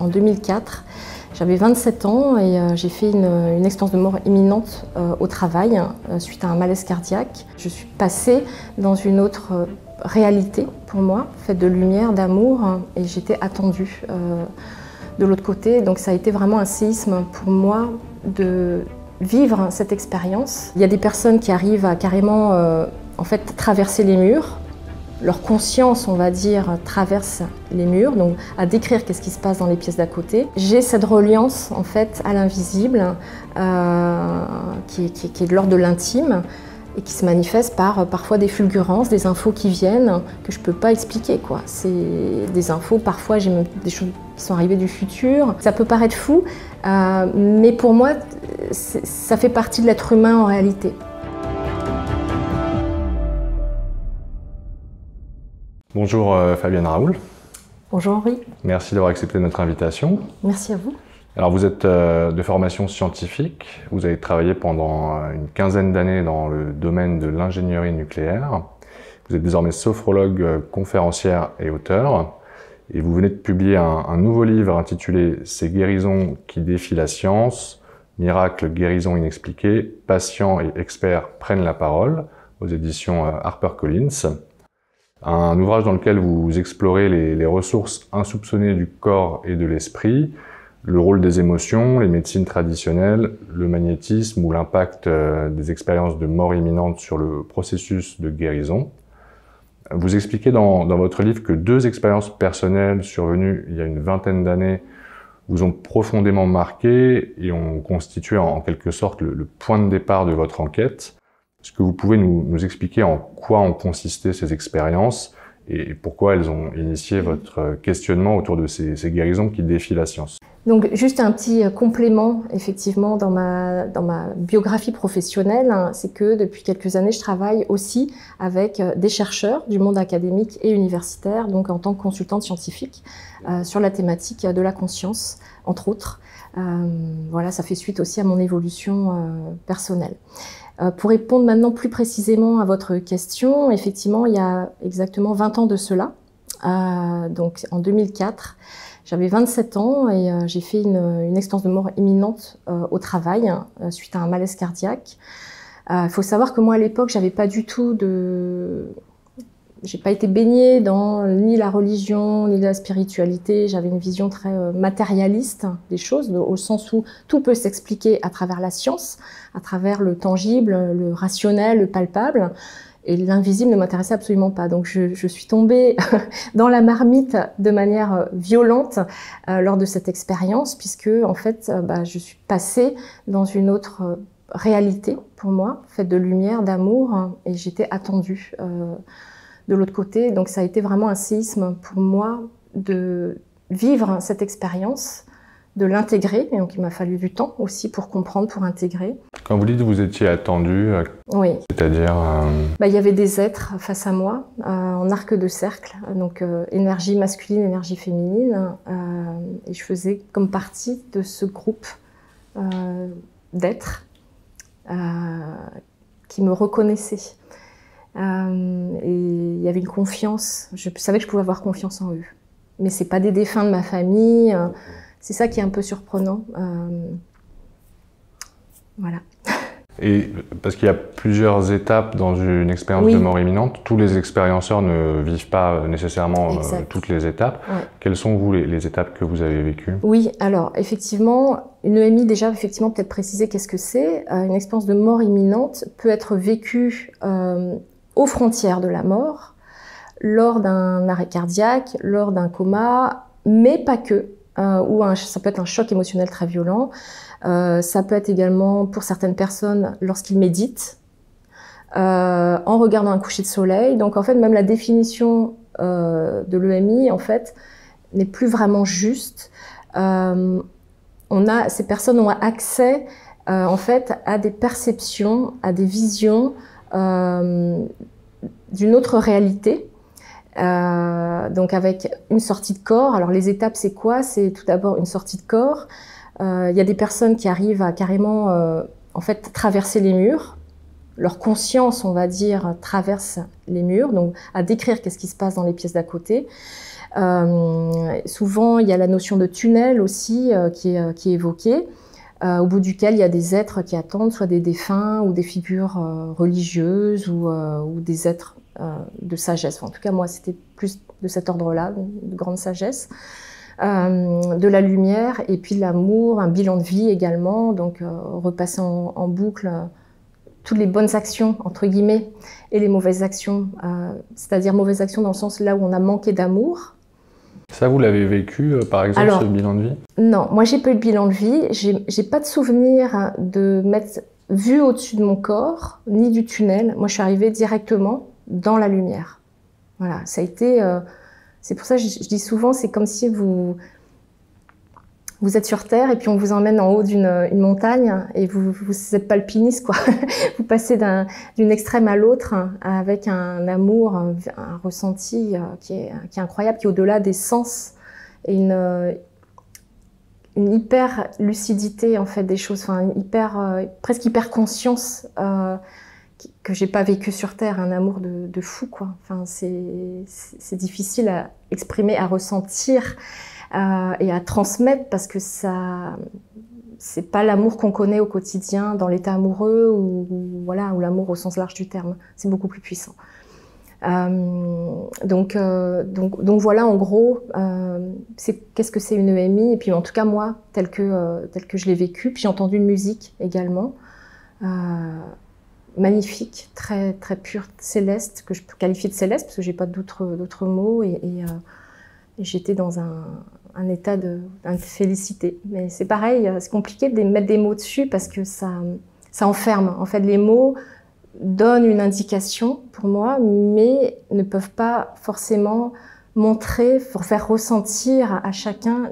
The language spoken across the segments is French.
en 2004. J'avais 27 ans et j'ai fait une expérience de mort imminente au travail suite à un malaise cardiaque. Je suis passée dans une autre réalité pour moi, faite de lumière, d'amour, et j'étais attendue de l'autre côté. Donc ça a été vraiment un séisme pour moi de vivre cette expérience. Il y a des personnes qui arrivent à carrément en fait, traverser les murs. Leur conscience, on va dire, traverse les murs, donc à décrire qu'est-ce qui se passe dans les pièces d'à côté. J'ai cette reliance en fait à l'invisible qui est de l'ordre de l'intime et qui se manifeste par parfois des fulgurances, des infos qui viennent que je ne peux pas expliquer, quoi. C'est des infos, parfois j'ai même des choses qui sont arrivées du futur. Ça peut paraître fou, mais pour moi, ça fait partie de l'être humain en réalité. Bonjour Fabienne Raoul. Bonjour Henri. Merci d'avoir accepté notre invitation. Merci à vous. Alors vous êtes de formation scientifique, vous avez travaillé pendant une quinzaine d'années dans le domaine de l'ingénierie nucléaire. Vous êtes désormais sophrologue, conférencière et auteur. Et vous venez de publier un nouveau livre intitulé « Ces guérisons qui défient la science, miracles, guérisons inexpliquées, patients et experts prennent la parole » aux éditions HarperCollins. Un ouvrage dans lequel vous explorez les ressources insoupçonnées du corps et de l'esprit, le rôle des émotions, les médecines traditionnelles, le magnétisme ou l'impact des expériences de mort imminente sur le processus de guérison. Vous expliquez dans votre livre que 2 expériences personnelles survenues il y a une vingtaine d'années vous ont profondément marqué et ont constitué en quelque sorte le point de départ de votre enquête. Est-ce que vous pouvez nous expliquer en quoi ont consisté ces expériences et pourquoi elles ont initié votre questionnement autour de ces guérisons qui défient la science? Donc juste un petit complément effectivement dans ma biographie professionnelle, c'est que depuis quelques années je travaille aussi avec des chercheurs du monde académique et universitaire, donc en tant que consultante scientifique sur la thématique de la conscience, entre autres. Voilà, ça fait suite aussi à mon évolution personnelle. Pour répondre maintenant plus précisément à votre question, effectivement, il y a exactement 20 ans de cela, donc en 2004, j'avais 27 ans et j'ai fait une expérience de mort imminente au travail suite à un malaise cardiaque. Il faut savoir que moi à l'époque, j'avais pas du tout j'ai pas été baignée dans ni la religion, ni la spiritualité. J'avais une vision très matérialiste des choses, au sens où tout peut s'expliquer à travers la science, à travers le tangible, le rationnel, le palpable. Et l'invisible ne m'intéressait absolument pas. Donc je suis tombée dans la marmite de manière violente lors de cette expérience, puisque en fait, je suis passée dans une autre réalité pour moi, faite de lumière, d'amour, et j'étais attendue de l'autre côté. Donc ça a été vraiment un séisme pour moi de vivre cette expérience, de l'intégrer. Et donc il m'a fallu du temps aussi pour comprendre, pour intégrer. Quand vous dites que vous étiez attendu, oui. C'est-à-dire Il y avait des êtres face à moi, en arc de cercle, donc énergie masculine, énergie féminine. Et je faisais comme partie de ce groupe d'êtres qui me reconnaissaient. Et il y avait une confiance, je savais que je pouvais avoir confiance en eux. Mais ce n'est pas des défunts de ma famille, c'est ça qui est un peu surprenant. Voilà. Et parce qu'il y a plusieurs étapes dans une expérience de mort imminente, tous les expérienceurs ne vivent pas nécessairement toutes les étapes. Ouais. Quelles sont vous les étapes que vous avez vécues? Oui, alors effectivement, une EMI déjà, effectivement, peut-être préciser qu'est-ce que c'est. Une expérience de mort imminente peut être vécue aux frontières de la mort, lors d'un arrêt cardiaque, lors d'un coma, mais pas que. Ça peut être un choc émotionnel très violent. Ça peut être également, pour certaines personnes, lorsqu'ils méditent, en regardant un coucher de soleil. Donc en fait, même la définition de l'EMI, en fait, n'est plus vraiment juste. Ces personnes ont accès, en fait, à des perceptions, à des visions d'une autre réalité. Donc avec une sortie de corps. Alors les étapes, c'est quoi? C'est tout d'abord une sortie de corps. Il y a des personnes qui arrivent à carrément en fait traverser les murs. Leur conscience, on va dire, traverse les murs, donc à décrire qu'est-ce qui se passe dans les pièces d'à côté. Souvent, il y a la notion de tunnel aussi qui est évoquée, au bout duquel il y a des êtres qui attendent, soit des défunts ou des figures religieuses ou des êtres de sagesse. Enfin, en tout cas, moi, c'était plus de cet ordre-là, de grande sagesse. De la lumière et puis l'amour, un bilan de vie également, donc repasser en boucle toutes les bonnes actions, entre guillemets, et les mauvaises actions, c'est-à-dire mauvaises actions dans le sens là où on a manqué d'amour. Ça, vous l'avez vécu, par exemple, ce bilan de vie? Non, moi j'ai pas eu de bilan de vie, j'ai pas de souvenir de m'être vue au-dessus de mon corps, ni du tunnel. Moi je suis arrivée directement dans la lumière. Voilà, ça a été... c'est pour ça que je dis souvent, c'est comme si vous êtes sur Terre et puis on vous emmène en haut d'une montagne et vous êtes pas alpiniste, quoi. Vous passez d'une extrême à l'autre avec un amour, un ressenti qui est incroyable, qui est au-delà des sens et une hyper lucidité en fait des choses, enfin presque hyper conscience que j'ai pas vécu sur Terre, un amour de fou, quoi. Enfin, c'est difficile à exprimer, à ressentir et à transmettre parce que c'est pas l'amour qu'on connaît au quotidien dans l'état amoureux ou l'amour au sens large du terme. C'est beaucoup plus puissant. Donc voilà, en gros, qu'est-ce que c'est une EMI? Et puis en tout cas moi, tel que je l'ai vécu. Puis j'ai entendu une musique également. Magnifique, très très pure, céleste, que je peux qualifier de céleste parce que j'ai pas d'autres mots et j'étais dans un état de félicité. Mais c'est pareil, c'est compliqué de mettre des mots dessus parce que ça enferme. En fait, les mots donnent une indication pour moi, mais ne peuvent pas forcément montrer, pour faire ressentir à chacun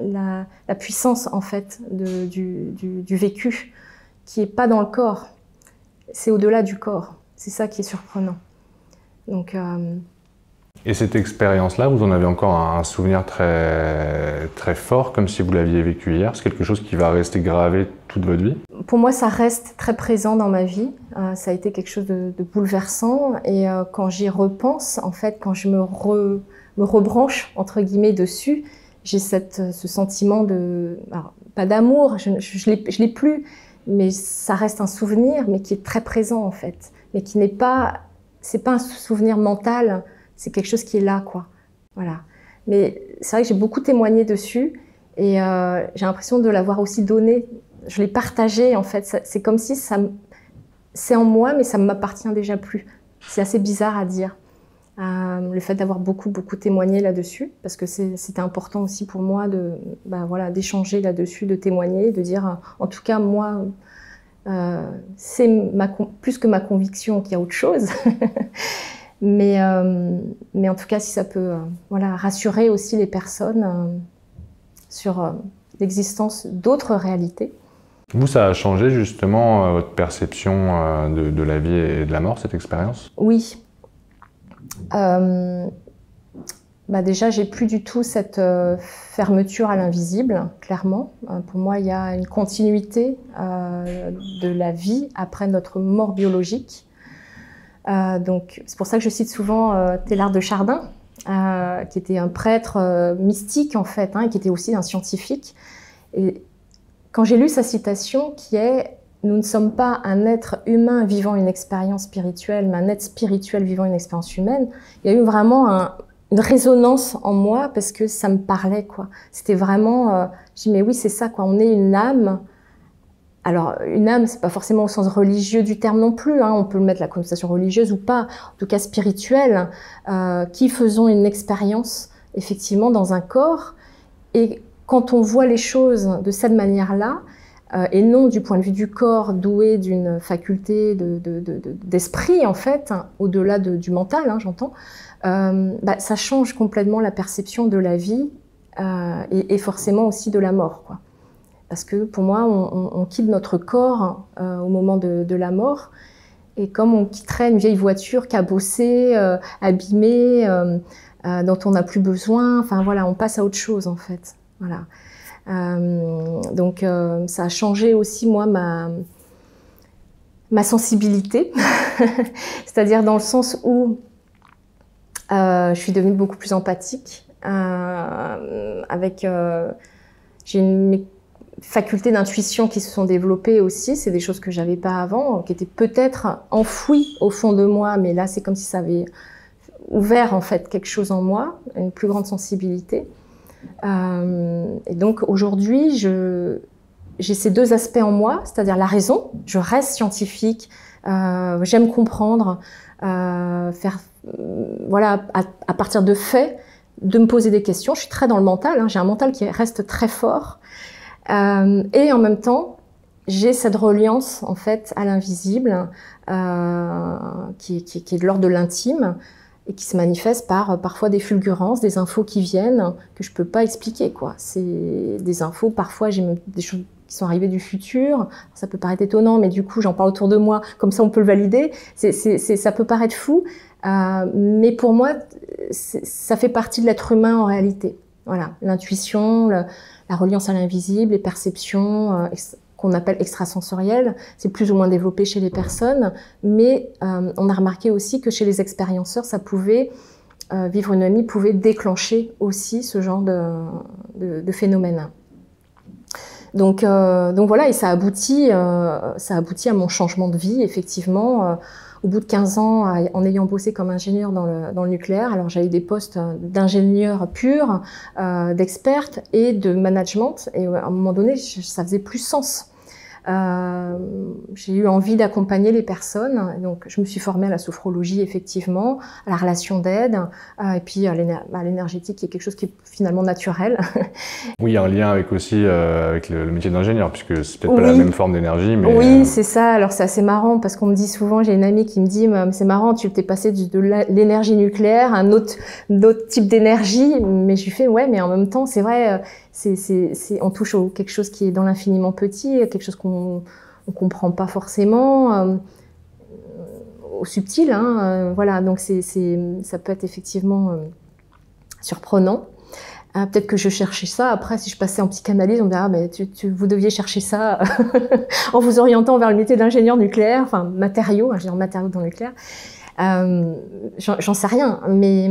la puissance en fait du vécu, qui est pas dans le corps. C'est au-delà du corps. C'est ça qui est surprenant. Donc, Et cette expérience-là, vous en avez encore un souvenir très, très fort, comme si vous l'aviez vécu hier? C'est quelque chose qui va rester gravé toute votre vie? Pour moi, ça reste très présent dans ma vie. Ça a été quelque chose de bouleversant. Et quand j'y repense, en fait, quand je me rebranche, entre guillemets, dessus, j'ai ce sentiment alors, pas d'amour, je l'ai plus, mais ça reste un souvenir, mais qui est très présent en fait, mais qui c'est pas un souvenir mental, c'est quelque chose qui est là, quoi. Voilà. Mais c'est vrai que j'ai beaucoup témoigné dessus et j'ai l'impression de l'avoir aussi donné. Je l'ai partagé en fait. C'est comme si c'est en moi, mais ça ne m'appartient déjà plus. C'est assez bizarre à dire. Le fait d'avoir beaucoup témoigné là-dessus, parce que c'était important aussi pour moi d'échanger là-dessus, de témoigner, de dire, en tout cas, moi, c'est plus que ma conviction qu'il y a autre chose. mais en tout cas, si ça peut rassurer aussi les personnes sur l'existence d'autres réalités. Vous, ça a changé justement votre perception de la vie et de la mort, cette expérience? Oui. Déjà, j'ai plus du tout cette fermeture à l'invisible, clairement. Pour moi, il y a une continuité de la vie après notre mort biologique. Donc, c'est pour ça que je cite souvent Teilhard de Chardin, qui était un prêtre mystique en fait, qui était aussi un scientifique. Et quand j'ai lu sa citation, qui est « Nous ne sommes pas un être humain vivant une expérience spirituelle, mais un être spirituel vivant une expérience humaine », il y a eu vraiment une résonance en moi parce que ça me parlait, quoi. C'était vraiment, je dis mais oui c'est ça, quoi. On est une âme. Alors une âme, c'est pas forcément au sens religieux du terme non plus. On peut le mettre la connotation religieuse ou pas, en tout cas spirituelle, qui faisons une expérience effectivement dans un corps. Et quand on voit les choses de cette manière-là, et non du point de vue du corps doué d'une faculté d'esprit en fait, au-delà du mental, j'entends. Ça change complètement la perception de la vie et forcément aussi de la mort, quoi. Parce que pour moi, on quitte notre corps au moment de la mort, et comme on quitterait une vieille voiture cabossée, abîmée, dont on n'a plus besoin, enfin voilà, on passe à autre chose en fait. Voilà. Donc ça a changé aussi moi ma sensibilité, c'est-à-dire dans le sens où je suis devenue beaucoup plus empathique j'ai mes facultés d'intuition qui se sont développées aussi. C'est des choses que j'avais pas avant, qui étaient peut-être enfouies au fond de moi, mais là, c'est comme si ça avait ouvert en fait quelque chose en moi, une plus grande sensibilité. Et donc aujourd'hui, j'ai ces deux aspects en moi, c'est-à-dire la raison. Je reste scientifique, j'aime comprendre, voilà, à partir de faits, de me poser des questions. Je suis très dans le mental, hein, j'ai un mental qui reste très fort. Et en même temps, j'ai cette reliance en fait à l'invisible, qui est de l'ordre de l'intime et qui se manifeste par parfois des fulgurances, des infos qui viennent que je peux pas expliquer, quoi. C'est des infos, parfois j'ai même des choses qui sont arrivées du futur. Ça peut paraître étonnant, mais du coup j'en parle autour de moi, comme ça on peut le valider. Ça peut paraître fou, mais pour moi ça fait partie de l'être humain en réalité. Voilà, l'intuition, la reliance à l'invisible, les perceptions qu'on appelle extrasensorielles, c'est plus ou moins développé chez les personnes, mais on a remarqué aussi que chez les expérienceurs, ça pouvait, vivre une EMI pouvait déclencher aussi ce genre de phénomène. Donc voilà, et ça aboutit à mon changement de vie, effectivement. Au bout de 15 ans, en ayant bossé comme ingénieur dans le nucléaire, alors j'avais des postes d'ingénieur pur, d'experte et de management, et à un moment donné, ça faisait plus sens. J'ai eu envie d'accompagner les personnes, donc je me suis formée à la sophrologie, effectivement, à la relation d'aide, et puis à l'énergétique, qui est quelque chose qui est finalement naturel. Oui, il y a un lien avec aussi avec le métier d'ingénieur, puisque c'est peut-être pas la même forme d'énergie, mais... Oui, c'est ça. Alors c'est assez marrant, parce qu'on me dit souvent, j'ai une amie qui me dit, c'est marrant, tu t'es passé de l'énergie nucléaire à un autre type d'énergie, mais je lui fais, ouais, mais en même temps, c'est vrai, on touche à quelque chose qui est dans l'infiniment petit, quelque chose qu'on comprend pas forcément, au subtil, hein, voilà, donc ça peut être effectivement surprenant. Peut-être que je cherchais ça. Après, si je passais en psychanalyse, on me dirait, ah, mais vous deviez chercher ça en vous orientant vers le métier d'ingénieur nucléaire, enfin matériaux, ingénieur matériaux dans le nucléaire. J'en sais rien, mais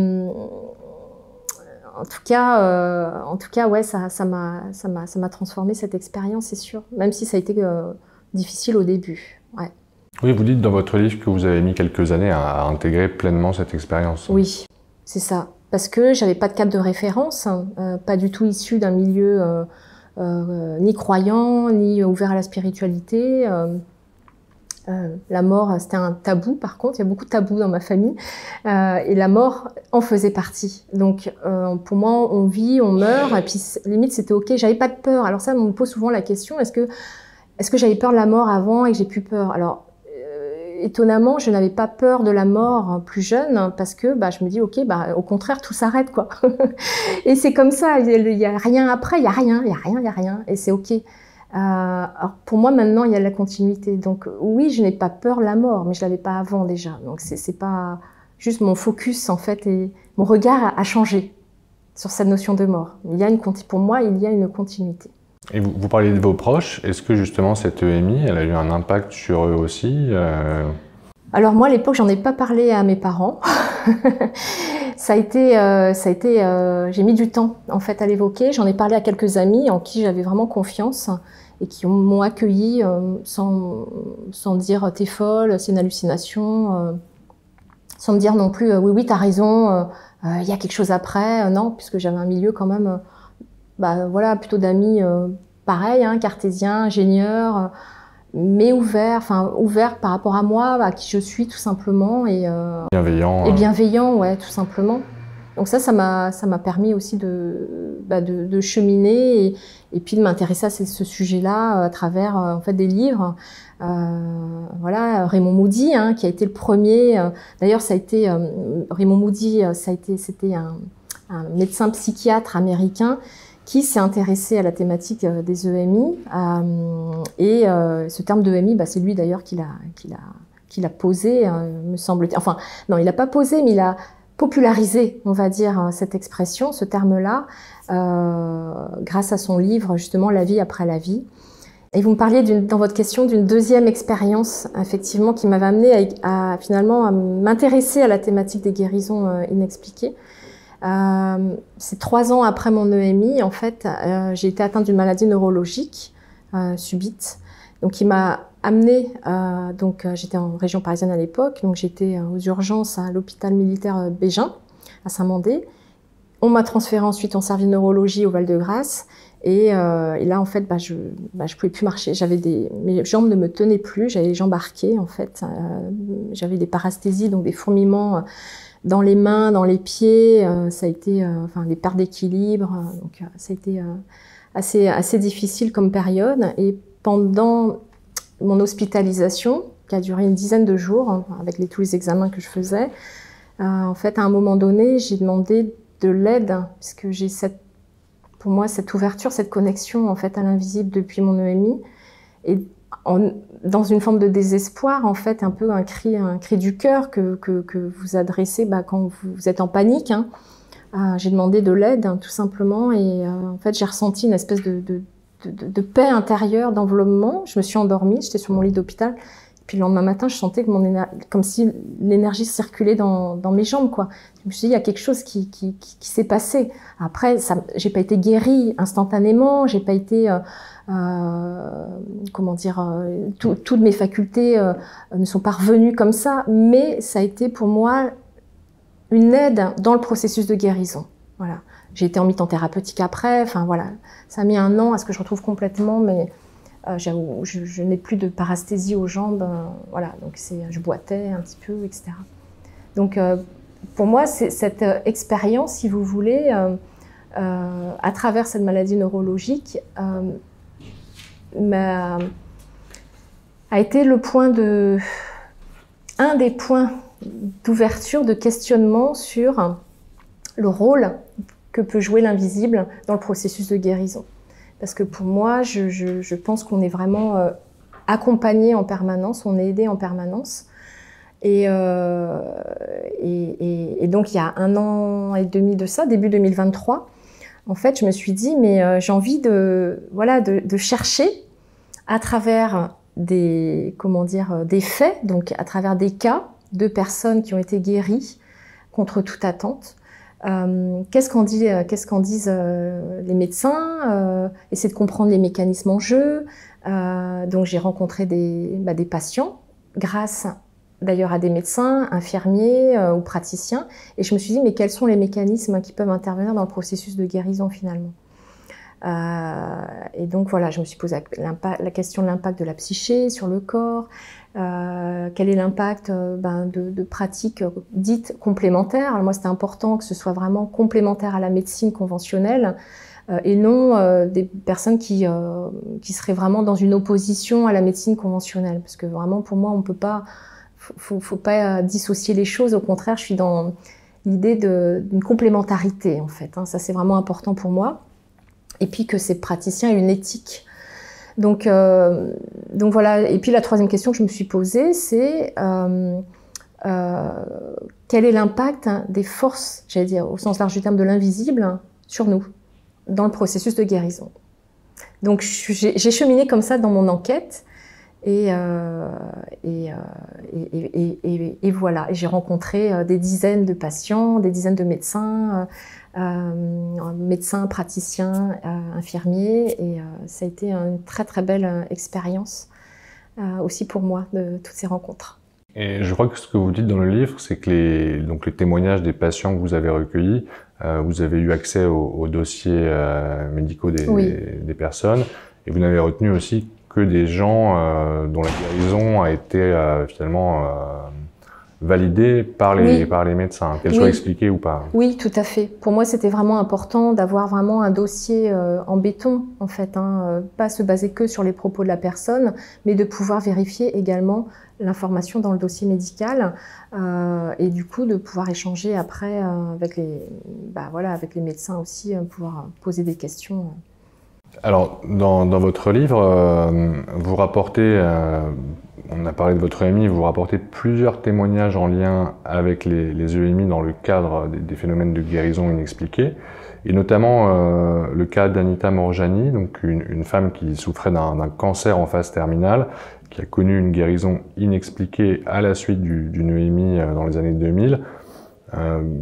en tout cas, ouais, ça m'a transformé cette expérience, c'est sûr. Même si ça a été difficile au début. Ouais. Oui, vous dites dans votre livre que vous avez mis quelques années à intégrer pleinement cette expérience. Oui, c'est ça. Parce que j'avais pas de cadre de référence, pas du tout issu d'un milieu ni croyant, ni ouvert à la spiritualité. La mort, c'était un tabou, par contre, il y a beaucoup de tabous dans ma famille, et la mort en faisait partie. Donc pour moi, on vit, on meurt, et puis limite c'était ok, j'avais pas de peur. Alors ça, on me pose souvent la question, est-ce que j'avais peur de la mort avant et que j'ai plus peur? Alors étonnamment, je n'avais pas peur de la mort plus jeune, parce que je me dis ok, au contraire, tout s'arrête, quoi. Et c'est comme ça, il y a rien après, il y a rien, et c'est ok. Alors pour moi maintenant il y a de la continuité, donc oui, je n'ai pas peur de la mort, mais je l'avais pas avant déjà, donc c'est pas juste mon focus en fait, et mon regard a changé sur cette notion de mort. Pour moi il y a une continuité. Et vous parlez de vos proches, est-ce que justement cette EMI, elle a eu un impact sur eux aussi Alors moi à l'époque j'en ai pas parlé à mes parents. J'ai mis du temps en fait à l'évoquer. J'en ai parlé à quelques amis en qui j'avais vraiment confiance et qui m'ont accueilli sans dire t'es folle, c'est une hallucination, sans me dire non plus oui t'as raison, il y a quelque chose après, non, puisque j'avais un milieu quand même, voilà, plutôt d'amis pareil, hein, cartésiens, ingénieurs, mais ouvert par rapport à moi, à qui je suis tout simplement, et bienveillant. Et bienveillant, ouais, tout simplement. Donc ça m'a permis aussi de cheminer et puis de m'intéresser à ce sujet-là à travers en fait des livres. Voilà, Raymond Moody, hein, qui a été le premier. D'ailleurs, Raymond Moody, c'était un médecin psychiatre américain qui s'est intéressé à la thématique des EMI. Et ce terme d'EMI, c'est lui d'ailleurs qui l'a posé, me semble-t-il. Enfin, non, il l'a pas posé, mais il a popularisé, on va dire, cette expression, ce terme-là, grâce à son livre, justement, La vie après la vie. Et vous me parliez, dans votre question, d'une deuxième expérience, effectivement, qui m'avait amené finalement à m'intéresser à la thématique des guérisons inexpliquées. C'est 3 ans après mon EMI, en fait, j'ai été atteinte d'une maladie neurologique subite. Donc, il m'a amenée, j'étais en région parisienne à l'époque, donc j'étais aux urgences à l'hôpital militaire Bégin, à Saint-Mandé. On m'a transférée ensuite en service neurologie au Val-de-Grâce. Et là, en fait, je pouvais plus marcher. Mes jambes ne me tenaient plus. J'avais les jambes arquées, en fait. J'avais des parasthésies, donc des fourmillements dans les mains, dans les pieds. Ça a été, des pertes d'équilibre. Donc, ça a été assez difficile comme période. Et pendant mon hospitalisation, qui a duré une dizaine de jours, avec tous les examens que je faisais, en fait, à un moment donné, j'ai demandé de l'aide, puisque j'ai pour moi, cette ouverture, cette connexion en fait à l'invisible depuis mon EMI, et dans une forme de désespoir, en fait, un peu un cri du cœur que vous adressez quand vous êtes en panique. J'ai demandé de l'aide, tout simplement, et en fait, j'ai ressenti une espèce de paix intérieure, d'enveloppement. Je me suis endormie, j'étais sur mon lit d'hôpital. Puis le lendemain matin, je sentais que comme si l'énergie circulait dans mes jambes, quoi. Je me suis dit, il y a quelque chose qui s'est passé. Après, j'ai pas été guérie instantanément, j'ai pas été, toutes mes facultés ne sont pas revenues comme ça, mais ça a été pour moi une aide dans le processus de guérison. Voilà. J'ai été en mi-temps thérapeutique après, voilà. Ça a mis 1 an à ce que je retrouve complètement, mais je n'ai plus de parasthésie aux jambes, voilà, donc je boitais un petit peu, etc. Donc, pour moi, cette expérience, si vous voulez, à travers cette maladie neurologique, a été un des points d'ouverture, de questionnement sur le rôle que peut jouer l'invisible dans le processus de guérison. Parce que pour moi, je pense qu'on est vraiment accompagné en permanence, on est aidé en permanence. Et donc, il y a 1 an et demi de ça, début 2023, en fait, je me suis dit, mais j'ai envie de chercher à travers des faits, donc à travers des cas de personnes qui ont été guéries contre toute attente. Qu'est-ce qu'en disent les médecins, essayer de comprendre les mécanismes en jeu. Donc j'ai rencontré des patients grâce d'ailleurs à des médecins, infirmiers ou praticiens, et je me suis dit mais quels sont les mécanismes qui peuvent intervenir dans le processus de guérison finalement. Et donc voilà, je me suis posé la question de l'impact de la psyché sur le corps. Quel est l'impact de pratiques dites complémentaires. Alors moi, c'était important que ce soit vraiment complémentaire à la médecine conventionnelle et non des personnes qui seraient vraiment dans une opposition à la médecine conventionnelle. Parce que vraiment, pour moi, on peut pas, faut pas dissocier les choses. Au contraire, je suis dans l'idée d'une complémentarité, en fait. Ça, c'est vraiment important pour moi. Et puis que ces praticiens aient une éthique. Donc voilà. Et puis la troisième question que je me suis posée, c'est quel est l'impact des forces, j'allais dire au sens large du terme, de l'invisible sur nous, dans le processus de guérison. Donc j'ai cheminé comme ça dans mon enquête et voilà. Et j'ai rencontré des dizaines de patients, des dizaines de médecins. Médecins, praticiens, infirmiers, et ça a été une très très belle expérience aussi pour moi de toutes ces rencontres. Et je crois que ce que vous dites dans le livre, c'est que les témoignages des patients que vous avez recueillis, vous avez eu accès aux dossiers médicaux des personnes, et vous n'avez retenu aussi que des gens dont la guérison a été finalement validée par les médecins, qu'elle soit expliquée ou pas. Oui, tout à fait. Pour moi, c'était vraiment important d'avoir vraiment un dossier en béton, en fait, pas se baser que sur les propos de la personne, mais de pouvoir vérifier également l'information dans le dossier médical et du coup de pouvoir échanger après avec les médecins aussi, pouvoir poser des questions. Alors, dans votre livre, vous rapportez, on a parlé de votre EMI, vous rapportez plusieurs témoignages en lien avec les EMI dans le cadre des phénomènes de guérison inexpliqués, et notamment le cas d'Anita Morjani, donc une femme qui souffrait d'un cancer en phase terminale, qui a connu une guérison inexpliquée à la suite d'une EMI dans les années 2000.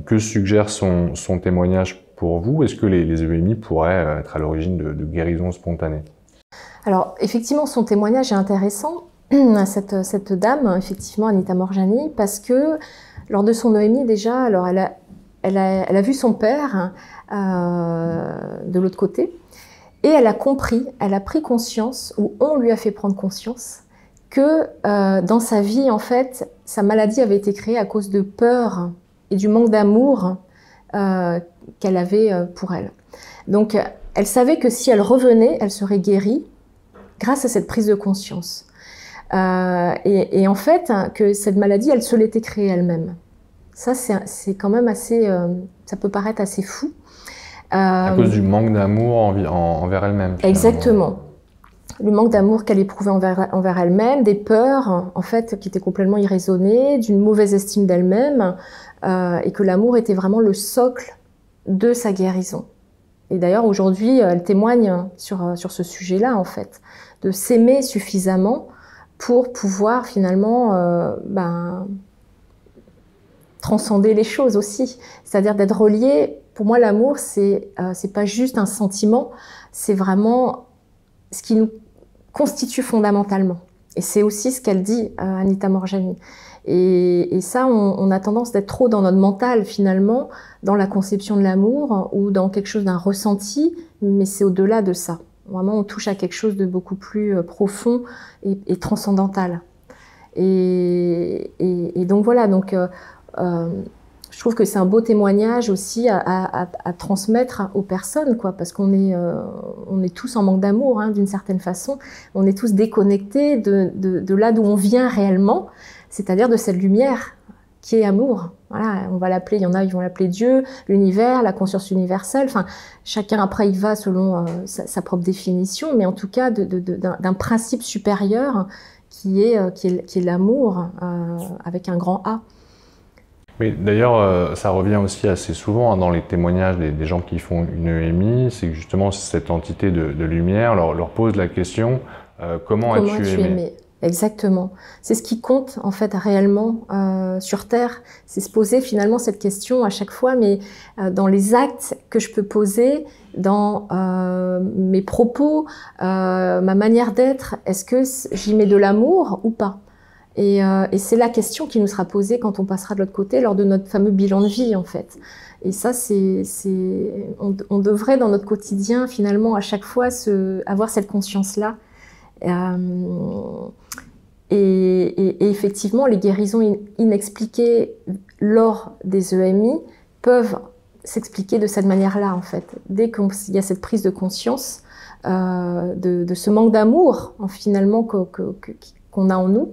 Que suggère son témoignage pour vous? Est-ce que les EMI pourraient être à l'origine de guérisons spontanées? Alors, effectivement, son témoignage est intéressant, cette dame, effectivement, Anita Morjani, parce que lors de son EMI, déjà, alors elle a vu son père de l'autre côté, et elle a pris conscience, ou on lui a fait prendre conscience, que dans sa vie, en fait, sa maladie avait été créée à cause de peur et du manque d'amour qu'elle avait pour elle. Donc, elle savait que si elle revenait, elle serait guérie grâce à cette prise de conscience. Et en fait, que cette maladie, elle se l'était créée elle-même. Ça, c'est quand même assez... ça peut paraître assez fou. À cause du manque d'amour envers elle-même. Exactement. Le manque d'amour qu'elle éprouvait envers elle-même, des peurs, en fait, qui étaient complètement irraisonnées, d'une mauvaise estime d'elle-même, et que l'amour était vraiment le socle de sa guérison. Et d'ailleurs, aujourd'hui, elle témoigne sur ce sujet-là, en fait, de s'aimer suffisamment pour pouvoir finalement transcender les choses aussi. C'est-à-dire d'être relié. Pour moi, l'amour, c'est pas juste un sentiment, c'est vraiment ce qui nous constitue fondamentalement. Et c'est aussi ce qu'elle dit, Anita Morjani. Et ça, on a tendance d'être trop dans notre mental, finalement, dans la conception de l'amour ou dans quelque chose d'un ressenti, mais c'est au-delà de ça. Vraiment, on touche à quelque chose de beaucoup plus profond et transcendantal. Et donc voilà, donc, je trouve que c'est un beau témoignage aussi à transmettre aux personnes, quoi, parce qu'on est tous en manque d'amour, hein, d'une certaine façon. On est tous déconnectés de là d'où on vient réellement, c'est-à-dire de cette lumière qui est amour. Voilà, on va l'appeler, il y en a, ils vont l'appeler Dieu, l'univers, la conscience universelle. Enfin, chacun après, il va selon sa propre définition, mais en tout cas d'un principe supérieur qui est l'amour avec un grand A. Oui, d'ailleurs, ça revient aussi assez souvent dans les témoignages des gens qui font une EMI, c'est que justement cette entité de lumière leur pose la question comment as-tu aimé? Exactement. C'est ce qui compte en fait réellement sur Terre. C'est se poser finalement cette question à chaque fois, mais dans les actes que je peux poser, dans mes propos, ma manière d'être, est-ce que j'y mets de l'amour ou pas? Et c'est la question qui nous sera posée quand on passera de l'autre côté lors de notre fameux bilan de vie en fait. Et ça, on devrait dans notre quotidien finalement à chaque fois avoir cette conscience-là. Et effectivement, les guérisons inexpliquées lors des EMI peuvent s'expliquer de cette manière-là, en fait. Dès qu'il y a cette prise de conscience de ce manque d'amour, finalement, qu'on a en nous,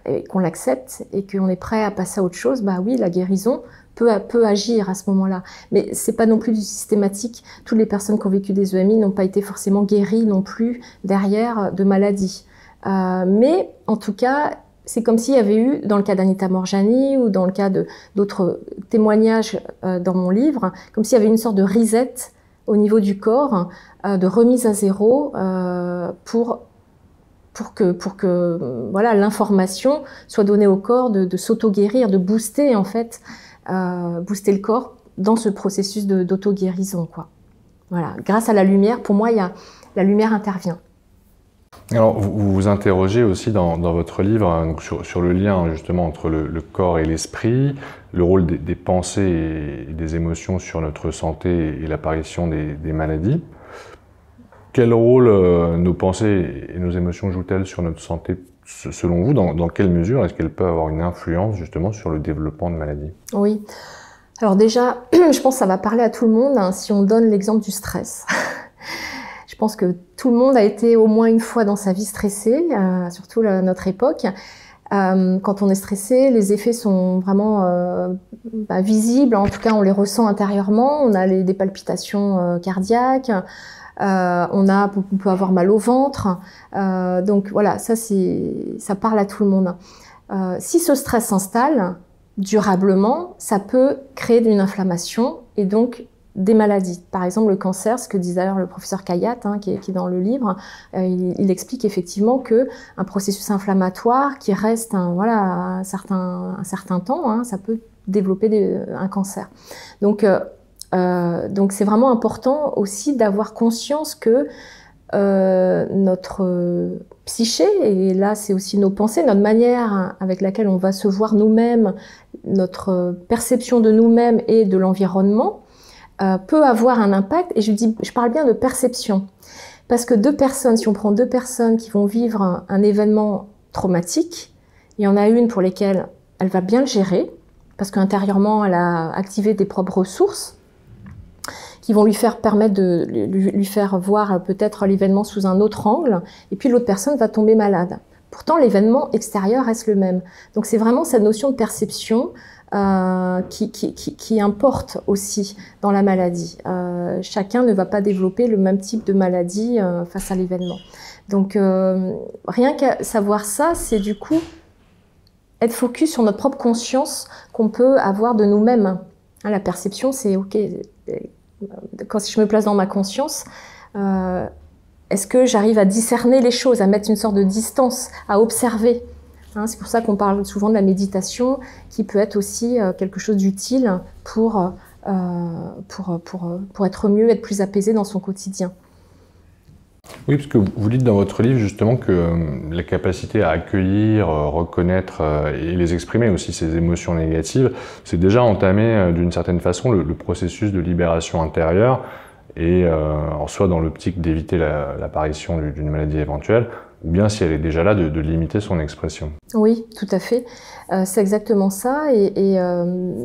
et qu'on l'accepte et qu'on est prêt à passer à autre chose, bah oui, la guérison peut agir à ce moment-là. Mais c'est pas non plus du systématique. Toutes les personnes qui ont vécu des EMI n'ont pas été forcément guéries non plus derrière de maladies. Mais en tout cas, c'est comme s'il y avait eu, dans le cas d'Anita Morjani ou dans le cas d'autres témoignages dans mon livre, comme s'il y avait une sorte de reset au niveau du corps, de remise à zéro pour que voilà, l'information soit donnée au corps de s'auto-guérir, de booster en fait, booster le corps dans ce processus d'auto-guérison, quoi. Voilà, grâce à la lumière, pour moi, la lumière intervient. Alors, vous vous interrogez aussi dans votre livre donc sur le lien justement entre le corps et l'esprit, le rôle des pensées et des émotions sur notre santé et l'apparition des maladies. Quel rôle nos pensées et nos émotions jouent-elles sur notre santé selon vous? Dans quelle mesure est-ce qu'elles peuvent avoir une influence justement sur le développement de maladies? Oui. Alors déjà, je pense que ça va parler à tout le monde hein, si on donne l'exemple du stress. Je pense que tout le monde a été au moins une fois dans sa vie stressé, surtout notre époque. Quand on est stressé, les effets sont vraiment visibles. En tout cas, on les ressent intérieurement. On a des palpitations cardiaques. On peut avoir mal au ventre. Donc voilà, ça parle à tout le monde. Si ce stress s'installe durablement, ça peut créer une inflammation et donc des maladies. Par exemple, le cancer, ce que disait d'ailleurs le professeur Kayat, hein, qui est dans le livre, il explique effectivement qu'un processus inflammatoire qui reste un certain temps, hein, ça peut développer un cancer. Donc c'est vraiment important aussi d'avoir conscience que notre psyché, et là c'est aussi nos pensées, notre manière avec laquelle on va se voir nous-mêmes, notre perception de nous-mêmes et de l'environnement, peut avoir un impact, et je parle bien de perception, parce que si on prend 2 personnes qui vont vivre un événement traumatique, il y en a une pour lesquelles elle va bien le gérer, parce qu'intérieurement elle a activé des propres ressources, qui vont permettre de lui faire voir peut-être l'événement sous un autre angle, et puis l'autre personne va tomber malade. Pourtant, l'événement extérieur reste le même. Donc c'est vraiment cette notion de perception qui importe aussi dans la maladie. Chacun ne va pas développer le même type de maladie face à l'événement. Donc rien qu'à savoir ça, c'est du coup être focus sur notre propre conscience qu'on peut avoir de nous-mêmes. Hein, la perception, c'est ok. Quand je me place dans ma conscience, est-ce que j'arrive à discerner les choses, à mettre une sorte de distance, à observer, hein, c'est pour ça qu'on parle souvent de la méditation, qui peut être aussi quelque chose d'utile pour être mieux, être plus apaisé dans son quotidien. Oui, parce que vous dites dans votre livre justement que la capacité à accueillir, reconnaître et les exprimer aussi, ces émotions négatives, c'est déjà entamer d'une certaine façon le processus de libération intérieure, et soit dans l'optique d'éviter l'apparition d'une maladie éventuelle, ou bien si elle est déjà là, de limiter son expression. Oui, tout à fait. C'est exactement ça. Et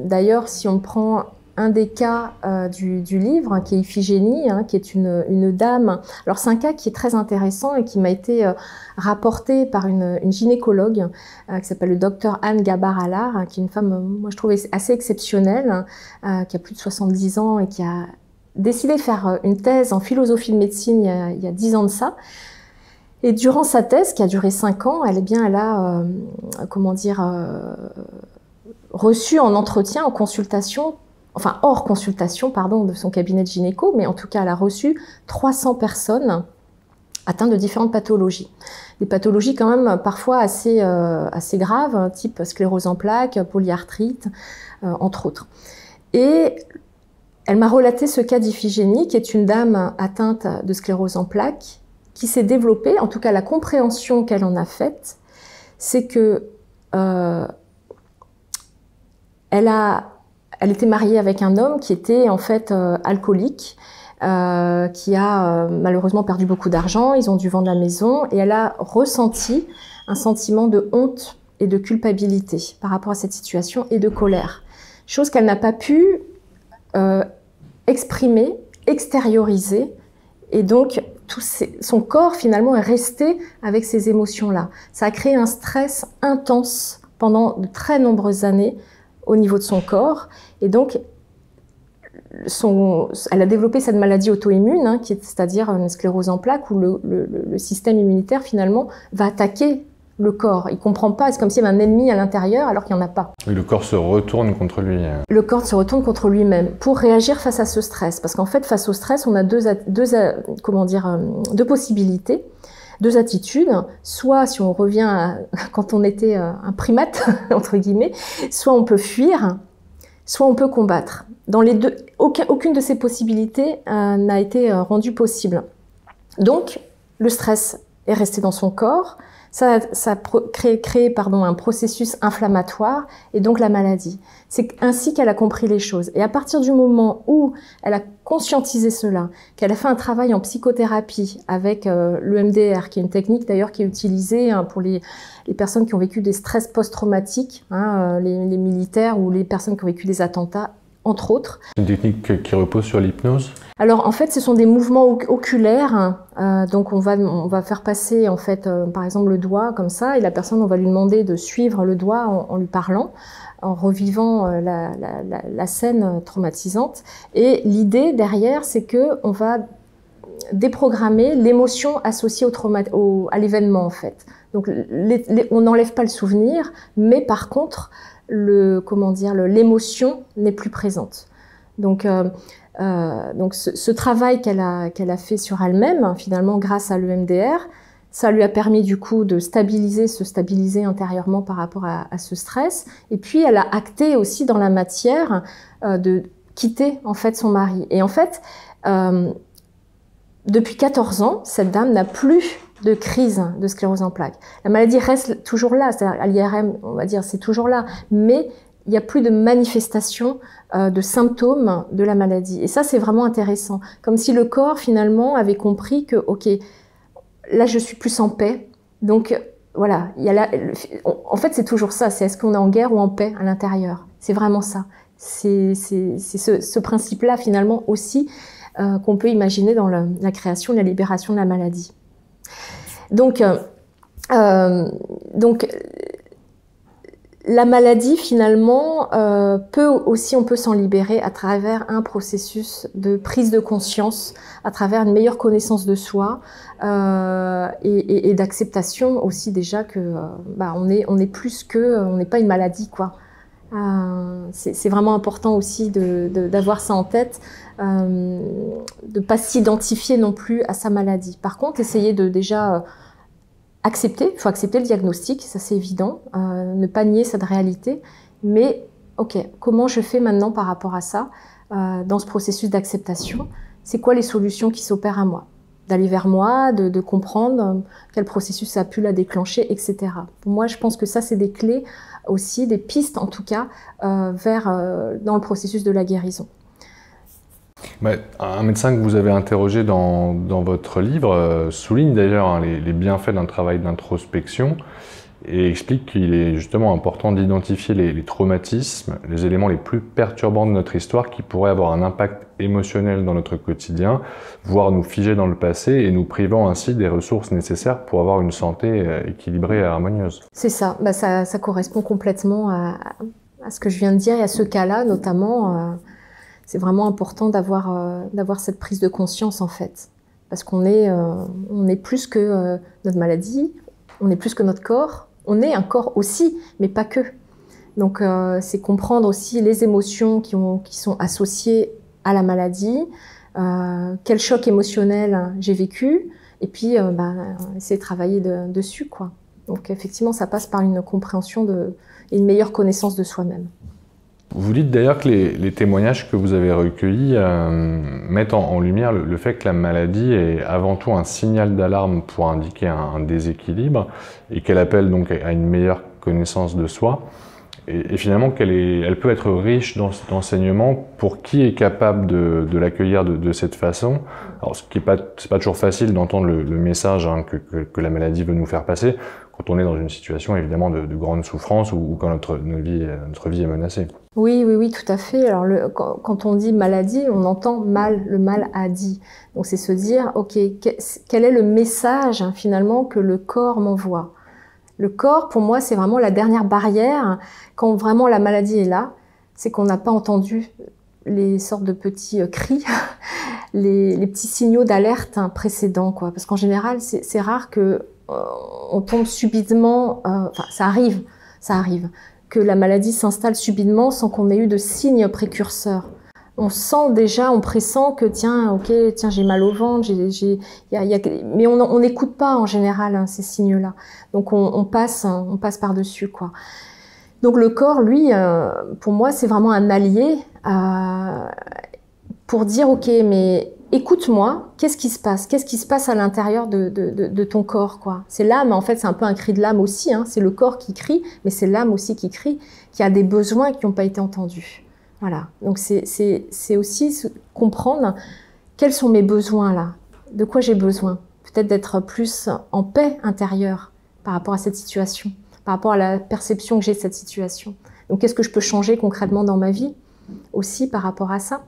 d'ailleurs, si on prend un des cas du livre, hein, qui est Iphigénie, hein, qui est une dame. Alors c'est un cas qui est très intéressant et qui m'a été rapporté par une gynécologue qui s'appelle le docteur Anne Gabar-Allard, hein, qui est une femme, moi je trouve assez exceptionnelle, qui a plus de 70 ans et qui a décidé de faire une thèse en philosophie de médecine il y a 10 ans de ça. Et durant sa thèse, qui a duré 5 ans, elle a reçu en entretien, en consultation, enfin hors consultation, pardon, de son cabinet de gynéco, mais en tout cas, elle a reçu 300 personnes atteintes de différentes pathologies. Des pathologies quand même parfois assez graves, type sclérose en plaques, polyarthrite, entre autres. Et elle m'a relaté ce cas d'Iphigénie, qui est une dame atteinte de sclérose en plaques, qui s'est développée, en tout cas la compréhension qu'elle en a faite, c'est que elle était mariée avec un homme qui était en fait alcoolique, qui a malheureusement perdu beaucoup d'argent, ils ont dû vendre la maison, et elle a ressenti un sentiment de honte et de culpabilité par rapport à cette situation, et de colère. Chose qu'elle n'a pas pu exprimer, extérioriser, et donc son corps finalement est resté avec ces émotions-là. Ça a créé un stress intense pendant de très nombreuses années au niveau de son corps, et donc elle a développé cette maladie auto-immune, hein, c'est-à-dire une sclérose en plaques, où le système immunitaire finalement va attaquer le corps. Il ne comprend pas, c'est comme s'il y avait un ennemi à l'intérieur alors qu'il n'y en a pas. Oui, le corps se retourne contre lui. Le corps se retourne contre lui-même pour réagir face à ce stress. Parce qu'en fait, face au stress, on a deux possibilités, deux attitudes. Soit, si on revient à quand on était un primate, entre guillemets, soit on peut fuir, soit on peut combattre. Dans les deux, aucune de ces possibilités n'a été rendue possible. Donc, le stress est resté dans son corps. Ça a créé un processus inflammatoire et donc la maladie. C'est ainsi qu'elle a compris les choses. Et à partir du moment où elle a conscientisé cela, qu'elle a fait un travail en psychothérapie avec l'EMDR, qui est une technique d'ailleurs qui est utilisée pour les personnes qui ont vécu des stress post-traumatiques, hein, les militaires ou les personnes qui ont vécu des attentats, entre autres. Une technique qui repose sur l'hypnose? Alors en fait, ce sont des mouvements oculaires. Donc on va faire passer en fait, par exemple le doigt comme ça, et la personne, on va lui demander de suivre le doigt en lui parlant, en revivant la scène traumatisante. Et l'idée derrière, c'est que on va déprogrammer l'émotion associée à l'événement en fait. Donc on n'enlève pas le souvenir, mais par contre l'émotion n'est plus présente. Donc Donc ce travail qu'elle a fait sur elle-même, finalement grâce à l'EMDR, ça lui a permis du coup de se stabiliser intérieurement par rapport à ce stress. Et puis elle a acté aussi dans la matière de quitter en fait son mari. Et en fait, depuis 14 ans, cette dame n'a plus de crise de sclérose en plaques. La maladie reste toujours là, c'est-à-dire à l'IRM, on va dire, c'est toujours là, mais il n'y a plus de manifestation de symptômes de la maladie. Et ça, c'est vraiment intéressant. Comme si le corps, finalement, avait compris que, ok, là, je suis plus en paix. Donc, voilà, en fait, c'est toujours ça. C'est est-ce qu'on est en guerre ou en paix à l'intérieur? C'est vraiment ça. C'est ce principe-là, finalement, aussi, qu'on peut imaginer dans la création, la libération de la maladie. Donc la maladie, finalement, on peut s'en libérer à travers un processus de prise de conscience, à travers une meilleure connaissance de soi et d'acceptation aussi déjà que on est plus que, on n'est pas une maladie, quoi. C'est vraiment important aussi d'avoir ça en tête, de pas s'identifier non plus à sa maladie. Par contre, essayer de déjà accepter, il faut accepter le diagnostic, ça c'est évident, ne pas nier cette réalité, mais ok, comment je fais maintenant par rapport à ça, dans ce processus d'acceptation? C'est quoi les solutions qui s'opèrent à moi? D'aller vers moi, de comprendre quel processus a pu la déclencher, etc. Pour moi, je pense que ça, c'est des clés aussi, des pistes en tout cas, dans le processus de la guérison. Un médecin que vous avez interrogé dans votre livre souligne d'ailleurs les bienfaits d'un travail d'introspection et explique qu'il est justement important d'identifier les traumatismes, les éléments les plus perturbants de notre histoire qui pourraient avoir un impact émotionnel dans notre quotidien, voire nous figer dans le passé et nous privant ainsi des ressources nécessaires pour avoir une santé équilibrée et harmonieuse. C'est ça, ça correspond complètement à ce que je viens de dire et à ce cas-là notamment. C'est vraiment important d'avoir cette prise de conscience en fait, parce qu'on est plus que notre maladie, on est plus que notre corps, on est un corps aussi, mais pas que. Donc c'est comprendre aussi les émotions qui sont associées à la maladie, quel choc émotionnel j'ai vécu, et puis essayer de travailler dessus, quoi. Donc effectivement, ça passe par une compréhension et une meilleure connaissance de soi-même. Vous dites d'ailleurs que les témoignages que vous avez recueillis mettent en lumière le fait que la maladie est avant tout un signal d'alarme pour indiquer un déséquilibre et qu'elle appelle donc à une meilleure connaissance de soi. Et finalement qu'elle peut être riche d'enseignements pour qui est capable de l'accueillir de cette façon. Alors c'est pas toujours facile d'entendre le message que la maladie veut nous faire passer quand on est dans une situation évidemment de grande souffrance ou quand notre vie est menacée. Oui, tout à fait. Alors quand on dit maladie, on entend mal, le mal a dit. Donc c'est se dire, ok, quel est le message finalement que le corps m'envoie? Le corps, pour moi, c'est vraiment la dernière barrière. Quand vraiment la maladie est là, c'est qu'on n'a pas entendu les sortes de petits cris, les petits signaux d'alerte précédents, quoi. Parce qu'en général, c'est rare que on tombe subitement. Enfin, ça arrive que la maladie s'installe subitement sans qu'on ait eu de signes précurseurs. On sent déjà, on pressent que tiens, j'ai mal au ventre, mais on n'écoute pas en général ces signes-là. Donc on passe par-dessus, quoi. Donc le corps, lui, pour moi, c'est vraiment un allié pour dire ok, mais écoute-moi, qu'est-ce qui se passe? Qu'est-ce qui se passe à l'intérieur de ton corps, quoi? C'est l'âme, en fait, c'est un peu un cri de l'âme aussi, hein. C'est le corps qui crie, mais c'est l'âme aussi qui crie, qui a des besoins qui n'ont pas été entendus. Voilà. Donc c'est aussi comprendre quels sont mes besoins là, de quoi j'ai besoin. Peut-être d'être plus en paix intérieure par rapport à cette situation, par rapport à la perception que j'ai de cette situation. Donc qu'est-ce que je peux changer concrètement dans ma vie aussi par rapport à ça?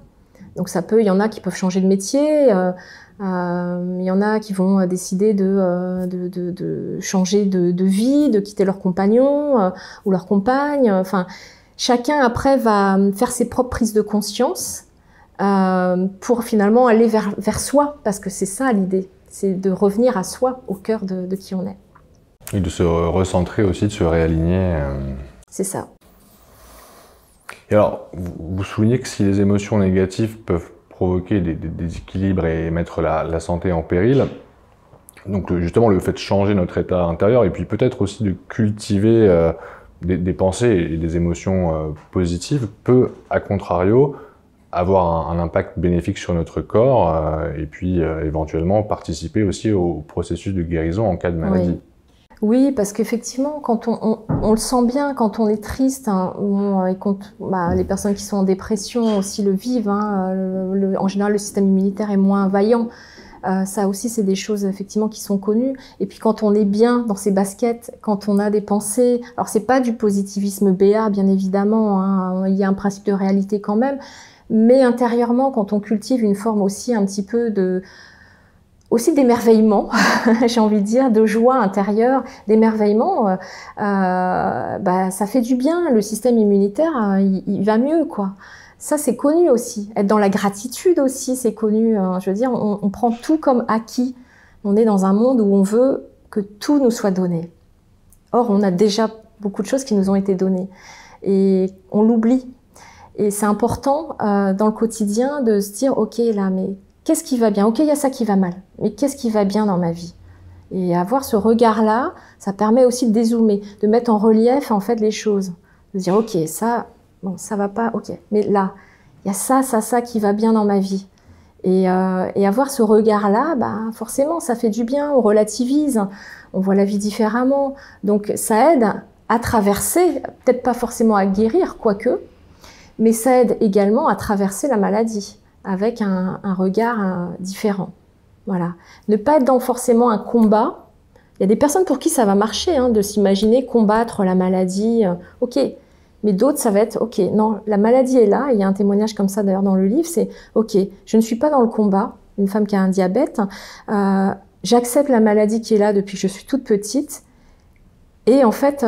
Donc il y en a qui peuvent changer de métier, il y en a qui vont décider de changer de vie, de quitter leur compagnon ou leur compagne. Enfin, chacun après va faire ses propres prises de conscience pour finalement aller vers soi, parce que c'est ça l'idée, c'est de revenir à soi, au cœur de qui on est. Et de se recentrer aussi, de se réaligner. C'est ça. Et alors, vous soulignez que si les émotions négatives peuvent provoquer des déséquilibres et mettre la santé en péril. Donc justement, le fait de changer notre état intérieur et puis peut-être aussi de cultiver des pensées et des émotions positives peut, à contrario, avoir un impact bénéfique sur notre corps et puis éventuellement participer aussi au processus de guérison en cas de maladie. Oui. Oui, parce qu'effectivement, quand on le sent bien, quand on est triste, hein, et quand les personnes qui sont en dépression aussi le vivent, hein, en général le système immunitaire est moins vaillant. Ça aussi, c'est des choses effectivement qui sont connues. Et puis quand on est bien dans ses baskets, quand on a des pensées, alors c'est pas du positivisme béat, bien évidemment, hein, il y a un principe de réalité quand même, mais intérieurement, quand on cultive une forme aussi un petit peu aussi d'émerveillement, j'ai envie de dire, de joie intérieure, d'émerveillement, ça fait du bien. Le système immunitaire, il va mieux, quoi. Ça, c'est connu aussi. Être dans la gratitude aussi, c'est connu. Je veux dire, on prend tout comme acquis. On est dans un monde où on veut que tout nous soit donné. Or, on a déjà beaucoup de choses qui nous ont été données. Et on l'oublie. Et c'est important dans le quotidien de se dire, OK, là, mais qu'est-ce qui va bien? OK, il y a ça qui va mal. Mais qu'est-ce qui va bien dans ma vie? Et avoir ce regard-là, ça permet aussi de dézoomer, de mettre en relief en fait les choses. De dire, OK, ça, bon, ça va pas, OK. Mais là, il y a ça qui va bien dans ma vie. Et avoir ce regard-là, forcément, ça fait du bien, on relativise, on voit la vie différemment. Donc, ça aide à traverser, peut-être pas forcément à guérir, quoique, mais ça aide également à traverser la maladie avec un regard différent. Voilà. Ne pas être dans forcément un combat. Il y a des personnes pour qui ça va marcher, hein, de s'imaginer combattre la maladie. OK. Mais d'autres, ça va être, OK, non, la maladie est là. Il y a un témoignage comme ça d'ailleurs dans le livre, c'est, OK, je ne suis pas dans le combat. Une femme qui a un diabète, j'accepte la maladie qui est là depuis que je suis toute petite. Et en fait,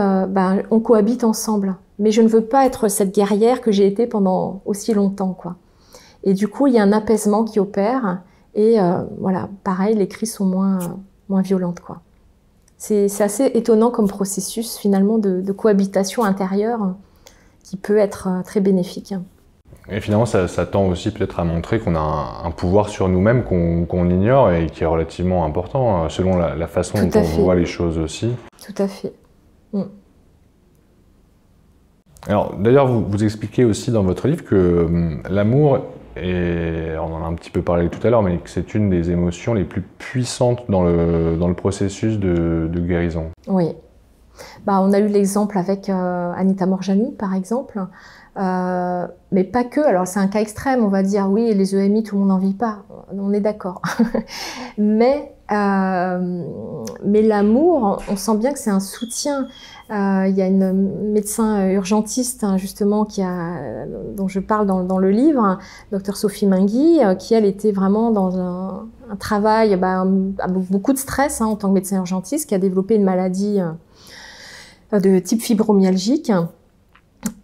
on cohabite ensemble. Mais je ne veux pas être cette guerrière que j'ai été pendant aussi longtemps, quoi. Et du coup, il y a un apaisement qui opère. Et voilà, pareil, les crises sont moins violentes, quoi. C'est assez étonnant comme processus, finalement, de cohabitation intérieure qui peut être très bénéfique. Et finalement, ça tend aussi peut-être à montrer qu'on a un pouvoir sur nous-mêmes qu'on ignore et qui est relativement important, selon la façon dont on voit les choses aussi. Tout à fait. Mm. Alors, d'ailleurs, vous expliquez aussi dans votre livre que l'amour, et on en a un petit peu parlé tout à l'heure, mais que c'est une des émotions les plus puissantes dans le processus de guérison. Oui. On a eu l'exemple avec Anita Morjani, par exemple, mais pas que. Alors, c'est un cas extrême, on va dire, oui, les EMI, tout le monde n'en vit pas, on est d'accord. mais l'amour, on sent bien que c'est un soutien. Il y a une médecin urgentiste, justement, dont je parle dans le livre, Dr Sophie Mingui, qui, elle, était vraiment dans un travail avec beaucoup de stress, en tant que médecin urgentiste, qui a développé une maladie de type fibromyalgique.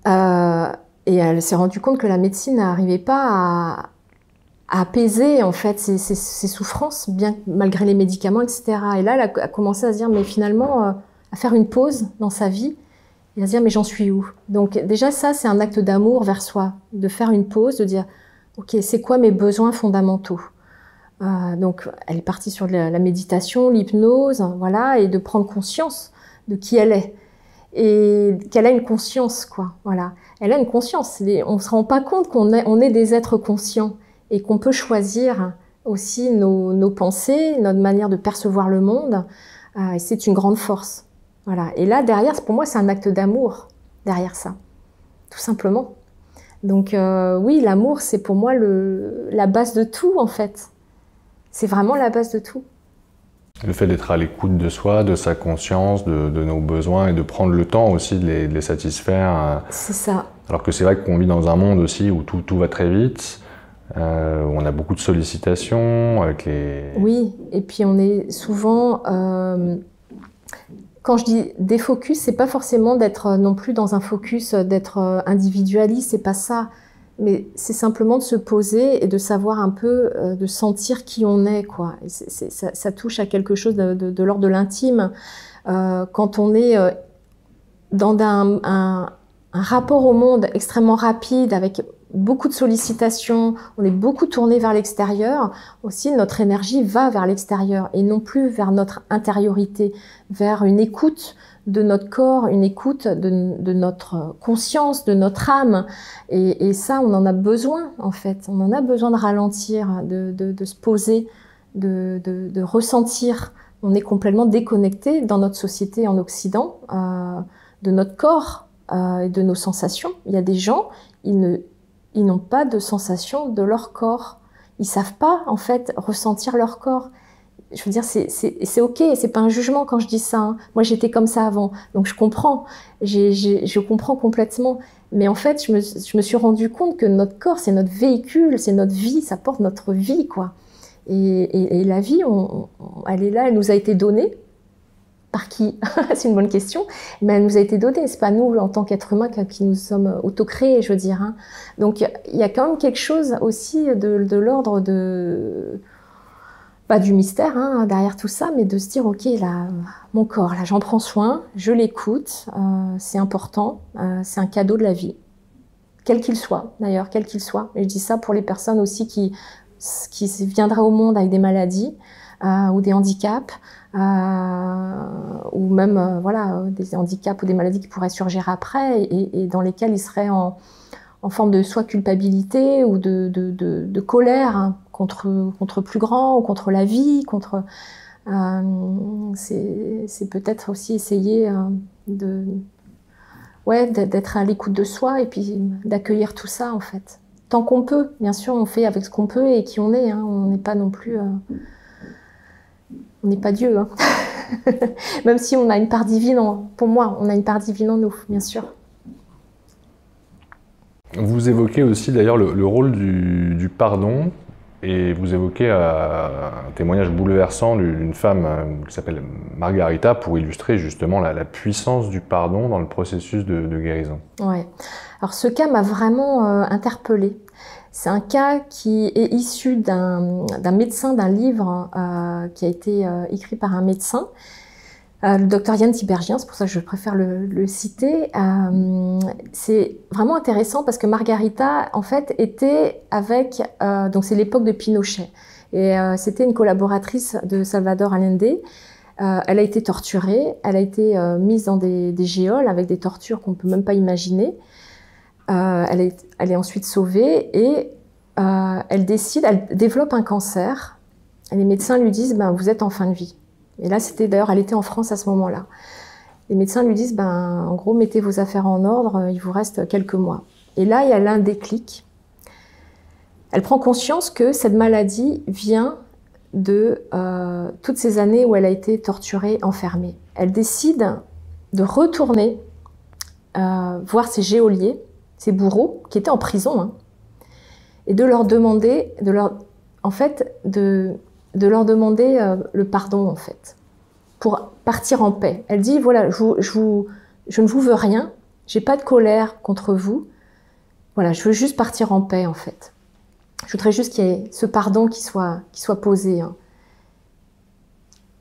Et elle s'est rendue compte que la médecine n'arrivait pas à apaiser en fait ses souffrances, malgré les médicaments, etc. Et là, elle a commencé à se dire, mais finalement, à faire une pause dans sa vie et à se dire, mais j'en suis où? Donc déjà, ça, c'est un acte d'amour vers soi, de faire une pause, de dire, OK, c'est quoi mes besoins fondamentaux? Donc, elle est partie sur la méditation, l'hypnose, voilà, et de prendre conscience de qui elle est. Et qu'elle a une conscience, quoi. Voilà. Elle a une conscience. On ne se rend pas compte qu'on est des êtres conscients et qu'on peut choisir aussi nos pensées, notre manière de percevoir le monde. Et c'est une grande force. Voilà. Et là, derrière, pour moi, c'est un acte d'amour, derrière ça. Tout simplement. Donc, oui, l'amour, c'est pour moi la base de tout, en fait. C'est vraiment la base de tout. Le fait d'être à l'écoute de soi, de sa conscience, de nos besoins et de prendre le temps aussi de les satisfaire. C'est ça. Alors que c'est vrai qu'on vit dans un monde aussi où tout va très vite, où on a beaucoup de sollicitations avec les... Oui, et puis on est souvent... Quand je dis défocus, c'est pas forcément d'être non plus dans un focus, d'être individualiste, c'est pas ça. Mais c'est simplement de se poser et de savoir un peu, de sentir qui on est, quoi. Et ça touche à quelque chose de l'ordre de l'intime. Quand on est dans un rapport au monde extrêmement rapide, avec beaucoup de sollicitations, on est beaucoup tourné vers l'extérieur, aussi notre énergie va vers l'extérieur et non plus vers notre intériorité, vers une écoute de notre corps, une écoute de notre conscience, de notre âme. Et ça, on en a besoin, en fait. On en a besoin de ralentir, de se poser, de ressentir. On est complètement déconnecté dans notre société en Occident, de notre corps et de nos sensations. Il y a des gens, ils n'ont pas de sensation de leur corps. Ils savent pas, en fait, ressentir leur corps. Je veux dire, c'est ok, c'est pas un jugement quand je dis ça. Hein. Moi, j'étais comme ça avant, donc je comprends. Je comprends complètement. Mais en fait, je me suis rendu compte que notre corps, c'est notre véhicule, c'est notre vie, ça porte notre vie, quoi. Et la vie, elle est là, elle nous a été donnée. Par qui? C'est une bonne question. Mais elle nous a été donnée. C'est pas nous, en tant qu'êtres humains, qui nous sommes auto-créés, je veux dire. Hein. Donc, il y a quand même quelque chose aussi de l'ordre de... Pas du mystère hein, derrière tout ça, mais de se dire, ok, là, mon corps, là, j'en prends soin, je l'écoute, c'est important, c'est un cadeau de la vie, quel qu'il soit, d'ailleurs, quel qu'il soit. Et je dis ça pour les personnes aussi qui viendraient au monde avec des maladies ou des handicaps, ou même voilà, des handicaps ou des maladies qui pourraient surgir après et dans lesquelles ils seraient en forme de soit culpabilité ou de colère hein, contre plus grand ou contre la vie, contre c'est peut-être aussi essayer d'être à l'écoute de soi et puis d'accueillir tout ça en fait. Tant qu'on peut, bien sûr, on fait avec ce qu'on peut et qui on est. Hein, on n'est pas non plus, on n'est pas Dieu. Hein. Même si on a une part divine, pour moi, on a une part divine en nous, bien sûr. Vous évoquez aussi d'ailleurs le rôle du pardon et vous évoquez un témoignage bouleversant d'une femme qui s'appelle Margarita pour illustrer justement la puissance du pardon dans le processus de guérison. Ouais. Alors ce cas m'a vraiment interpellée. C'est un cas qui est issu d'un médecin, d'un livre qui a été écrit par un médecin. Le docteur Yann Tiberghien, c'est pour ça que je préfère le citer. C'est vraiment intéressant parce que Margarita, en fait, était avec... donc c'est l'époque de Pinochet. Et c'était une collaboratrice de Salvador Allende. Elle a été torturée, elle a été mise dans des geôles avec des tortures qu'on ne peut même pas imaginer. Elle est ensuite sauvée et elle développe un cancer. Et les médecins lui disent, vous êtes en fin de vie. Et là, d'ailleurs, elle était en France à ce moment-là. Les médecins lui disent, en gros, mettez vos affaires en ordre, il vous reste quelques mois. Et là, il y a un déclic. Elle prend conscience que cette maladie vient de toutes ces années où elle a été torturée, enfermée. Elle décide de retourner voir ses geôliers, ses bourreaux, qui étaient en prison, hein, et de leur demander, de leur demander le pardon, en fait, pour partir en paix. Elle dit, voilà, je ne vous veux rien, j'ai pas de colère contre vous, voilà, je veux juste partir en paix, en fait. Je voudrais juste qu'il y ait ce pardon qui soit posé. Hein.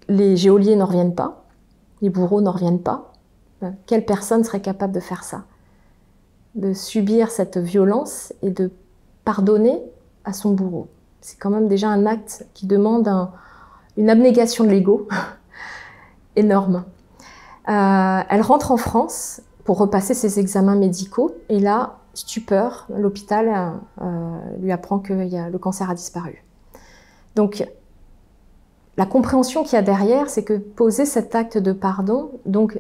Les geôliers n'en reviennent pas, les bourreaux n'en reviennent pas. Quelle personne serait capable de faire ça? De subir cette violence et de pardonner à son bourreau. C'est quand même déjà un acte qui demande une abnégation de l'ego énorme. Elle rentre en France pour repasser ses examens médicaux et là, stupeur, l'hôpital lui apprend que le cancer a disparu. Donc, la compréhension qu'il y a derrière, c'est que poser cet acte de pardon, donc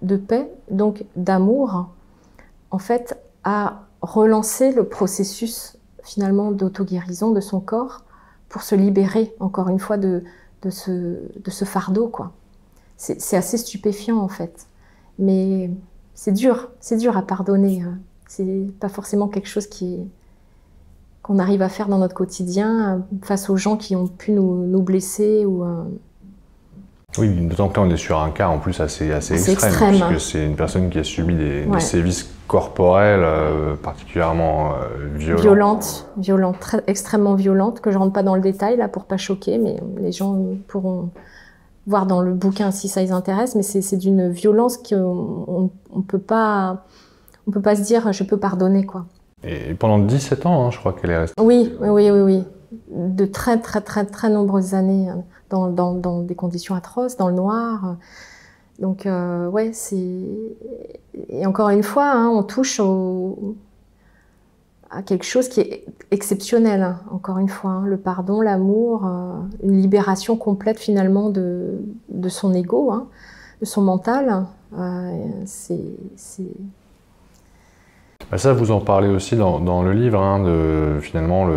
de paix, donc d'amour, en fait, a relancé le processus finalement d'auto-guérison de son corps pour se libérer, encore une fois, de ce fardeau, quoi. C'est assez stupéfiant, en fait. Mais c'est dur à pardonner. Hein. C'est pas forcément quelque chose qu'on arrive à faire dans notre quotidien face aux gens qui ont pu nous blesser ou... Oui, d'autant que là on est sur un cas en plus assez extrême, puisque c'est une personne qui a subi des sévices corporels particulièrement violents. Violentes, extrêmement violentes, que je rentre pas dans le détail là pour pas choquer, mais les gens pourront voir dans le bouquin si ça les intéresse, mais c'est d'une violence qu'on peut pas se dire je peux pardonner, quoi. Et pendant 17 ans, hein, je crois qu'elle est restée. Oui. De très nombreuses années, dans des conditions atroces, dans le noir. Donc, ouais, c'est... Et encore une fois, hein, on touche à quelque chose qui est exceptionnel, hein, encore une fois. Hein, le pardon, l'amour, une libération complète finalement de son ego, hein, de son mental. Ça, vous en parlez aussi dans le livre, hein, de finalement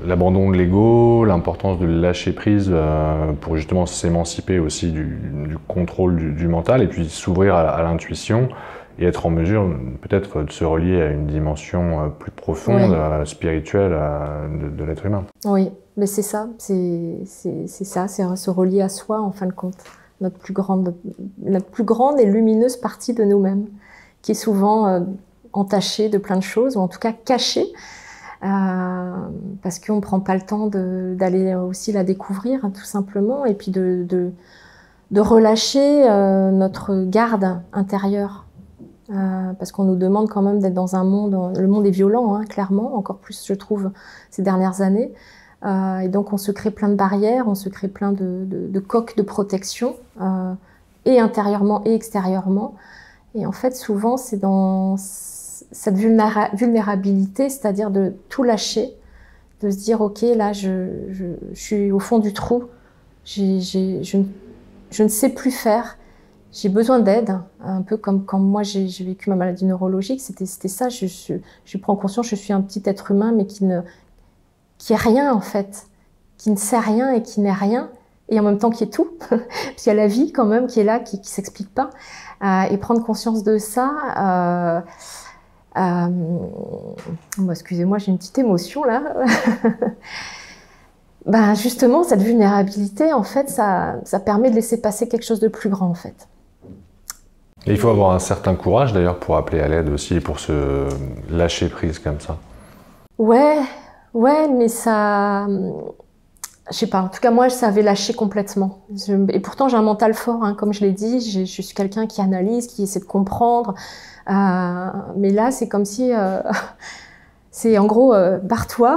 l'abandon de l'ego, l'importance de lâcher prise pour justement s'émanciper aussi du contrôle du mental et puis s'ouvrir à l'intuition et être en mesure peut-être de se relier à une dimension plus profonde, spirituelle de l'être humain. Oui, mais c'est ça, c'est se relier à soi en fin de compte, notre plus grande et lumineuse partie de nous-mêmes, qui est souvent entachée de plein de choses, ou en tout cas cachée, parce qu'on ne prend pas le temps d'aller aussi la découvrir, hein, tout simplement, et puis de relâcher notre garde intérieure. Parce qu'on nous demande quand même d'être dans un monde, le monde est violent, hein, clairement, encore plus je trouve ces dernières années, et donc on se crée plein de barrières, on se crée plein de coques de protection, et intérieurement et extérieurement, et en fait souvent c'est dans cette vulnérabilité, c'est-à-dire de tout lâcher, de se dire ok, là je suis au fond du trou, je ne sais plus faire, j'ai besoin d'aide, un peu comme quand moi j'ai vécu ma maladie neurologique, c'était ça, je prends conscience, je suis un petit être humain mais qui est rien en fait, qui ne sait rien et qui n'est rien, et en même temps qui est tout, parce qu'il y a la vie quand même qui est là, qui s'explique pas, et prendre conscience de ça, excusez-moi, j'ai une petite émotion là. Ben justement, cette vulnérabilité, en fait, ça permet de laisser passer quelque chose de plus grand, en fait. Et il faut avoir un certain courage, d'ailleurs, pour appeler à l'aide aussi, pour se lâcher prise comme ça. Ouais, mais ça... Je sais pas, en tout cas, moi, ça avait lâché complètement. Et pourtant, j'ai un mental fort, hein, comme je l'ai dit, je suis quelqu'un qui analyse, qui essaie de comprendre. Mais là, c'est comme si... c'est en gros, barre-toi.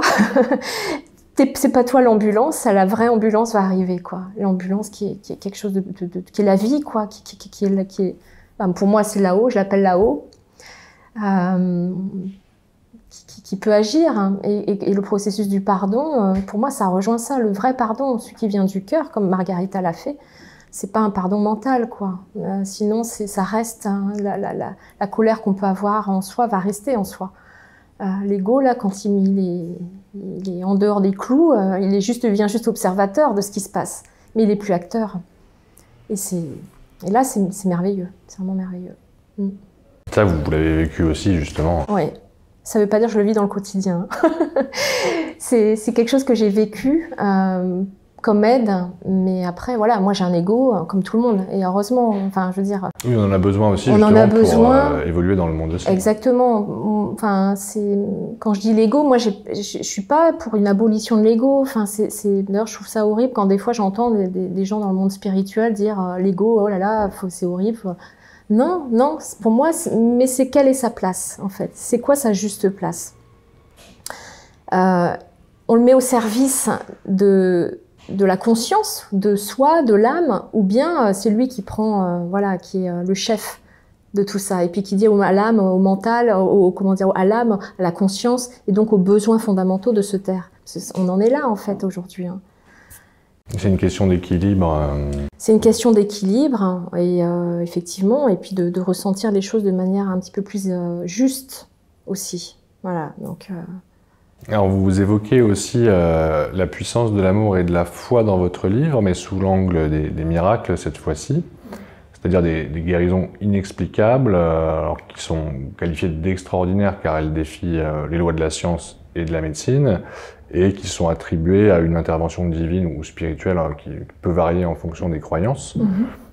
C'est pas toi l'ambulance, la vraie ambulance va arriver, quoi. L'ambulance qui est quelque chose qui est la vie, quoi, qui est pour moi c'est là-haut, je l'appelle là-haut, qui peut agir, hein. Et le processus du pardon, pour moi ça rejoint ça, le vrai pardon, celui qui vient du cœur, comme Margarita l'a fait. C'est pas un pardon mental, quoi. Sinon ça reste, hein, la colère qu'on peut avoir en soi va rester en soi. L'ego, là, quand il est en dehors des clous, il vient juste observateur de ce qui se passe. Mais il n'est plus acteur. Et là, c'est merveilleux. C'est vraiment merveilleux. Ça, vous l'avez vécu aussi, justement. Oui. Ça ne veut pas dire que je le vis dans le quotidien. C'est quelque chose que j'ai vécu comme aide, mais après, voilà, moi j'ai un ego comme tout le monde, et heureusement, enfin, je veux dire... Oui, on en a besoin aussi, justement, pour évoluer dans le monde aussi. Exactement. Enfin, quand je dis l'ego, moi, je suis pas pour une abolition de l'ego. Enfin, d'ailleurs, je trouve ça horrible quand des fois j'entends des gens dans le monde spirituel dire l'ego, oh là là, c'est horrible. Non, pour moi, mais c'est quelle est sa place, en fait? C'est quoi sa juste place? On le met au service de la conscience, de soi, de l'âme, ou bien c'est lui qui prend, qui est le chef de tout ça, et puis qui dit à l'âme, au mental, à l'âme, à la conscience, et donc aux besoins fondamentaux de se taire. On en est là, en fait, aujourd'hui. Hein. C'est une question d'équilibre. C'est une question d'équilibre, hein, et effectivement, et puis de ressentir les choses de manière un petit peu plus juste aussi. Voilà, donc... Alors vous évoquez aussi la puissance de l'amour et de la foi dans votre livre, mais sous l'angle des miracles cette fois-ci, c'est-à-dire des guérisons inexplicables, alors qui sont qualifiées d'extraordinaires car elles défient les lois de la science et de la médecine, et qui sont attribuées à une intervention divine ou spirituelle qui peut varier en fonction des croyances.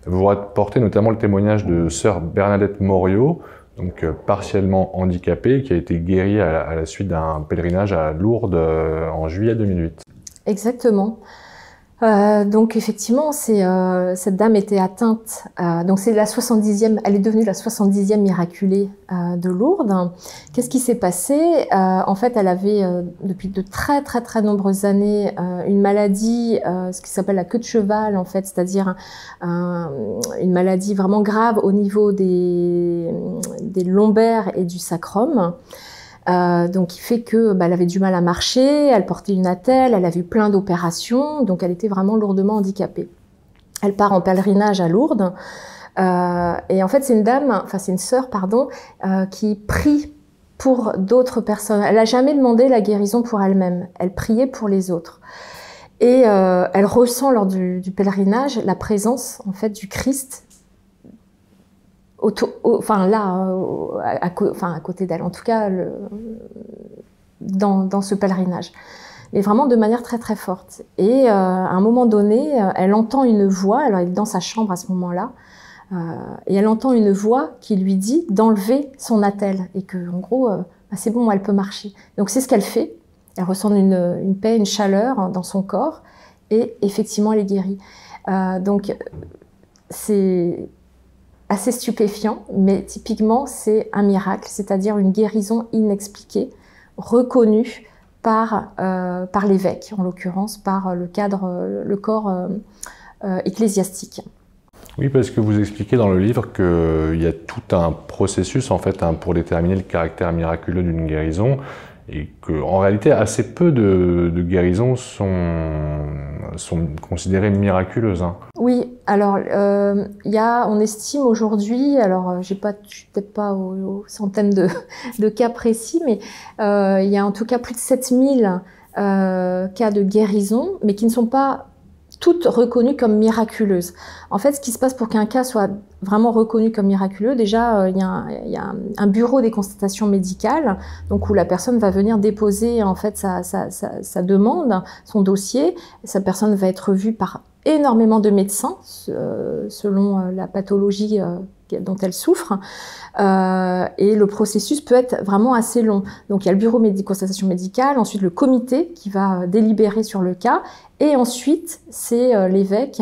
Vous rapportez notamment le témoignage de sœur Bernadette Morio, donc partiellement handicapée, qui a été guérie à la suite d'un pèlerinage à Lourdes en juillet 2008. Exactement. Donc effectivement, cette dame était atteinte, donc c'est la 70e, elle est devenue la 70e miraculée de Lourdes. Qu'est-ce qui s'est passé? En fait, elle avait depuis de très nombreuses années une maladie, ce qui s'appelle la queue de cheval, en fait, c'est-à-dire une maladie vraiment grave au niveau des lombaires et du sacrum. Donc, qui fait que elle avait du mal à marcher, elle portait une attelle, elle a vu plein d'opérations, donc elle était vraiment lourdement handicapée. Elle part en pèlerinage à Lourdes, et en fait c'est une sœur, pardon, qui prie pour d'autres personnes. Elle n'a jamais demandé la guérison pour elle-même, elle priait pour les autres. Et elle ressent lors du pèlerinage la présence en fait du Christ. À côté d'elle, en tout cas dans ce pèlerinage, mais vraiment de manière très forte. Et à un moment donné, elle entend une voix, alors elle est dans sa chambre à ce moment-là, et elle entend une voix qui lui dit d'enlever son attelle, et que en gros, c'est bon, elle peut marcher. Donc c'est ce qu'elle fait, elle ressent une paix, une chaleur dans son corps, et effectivement elle est guérie. Donc c'est assez stupéfiant, mais typiquement c'est un miracle, c'est-à-dire une guérison inexpliquée, reconnue par l'évêque, en l'occurrence par le corps ecclésiastique. Oui, parce que vous expliquez dans le livre qu'il y a tout un processus en fait pour déterminer le caractère miraculeux d'une guérison, et qu'en réalité assez peu de guérisons sont considérées miraculeuses. Hein. Oui, alors on estime aujourd'hui, alors je suis peut-être pas aux centaines de cas précis, mais il y a en tout cas plus de 7000 cas de guérison, mais qui ne sont pas toutes reconnues comme miraculeuses. En fait, ce qui se passe pour qu'un cas soit vraiment reconnu comme miraculeux, déjà, il y a un bureau des constatations médicales, donc où la personne va venir déposer en fait sa demande, son dossier. Sa personne va être vue par énormément de médecins selon la pathologie dont elle souffre, et le processus peut être vraiment assez long. Donc il y a le bureau de constatation médicale, ensuite le comité qui va délibérer sur le cas, et ensuite c'est l'évêque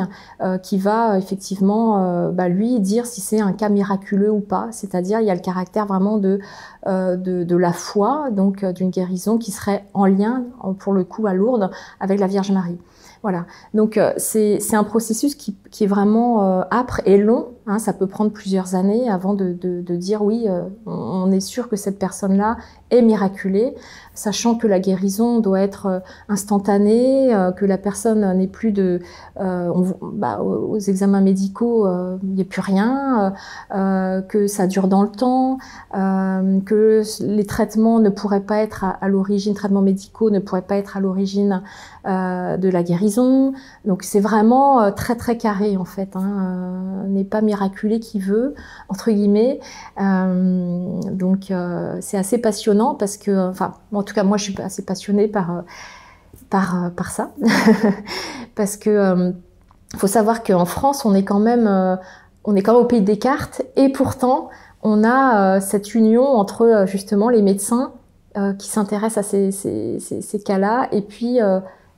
qui va effectivement lui dire si c'est un cas miraculeux ou pas. C'est-à-dire il y a le caractère vraiment de la foi, donc d'une guérison qui serait en lien pour le coup à Lourdes avec la Vierge Marie. Voilà, donc c'est un processus qui est vraiment âpre et long, hein, ça peut prendre plusieurs années avant de dire oui, on est sûr que cette personne-là est miraculée, sachant que la guérison doit être instantanée, que la personne n'est plus aux examens médicaux, il n'y a plus rien, que ça dure dans le temps, que les traitements ne pourraient pas être à l'origine, traitements médicaux ne pourraient pas être à l'origine de la guérison. Donc c'est vraiment très carré en fait, hein, n'est pas miraculé qui veut, entre guillemets. Donc c'est assez passionnant parce que, en tout cas moi je suis assez passionnée par ça, parce que faut savoir qu'en France on est quand même au pays des cartes, et pourtant on a cette union entre justement les médecins qui s'intéressent à ces cas-là, et puis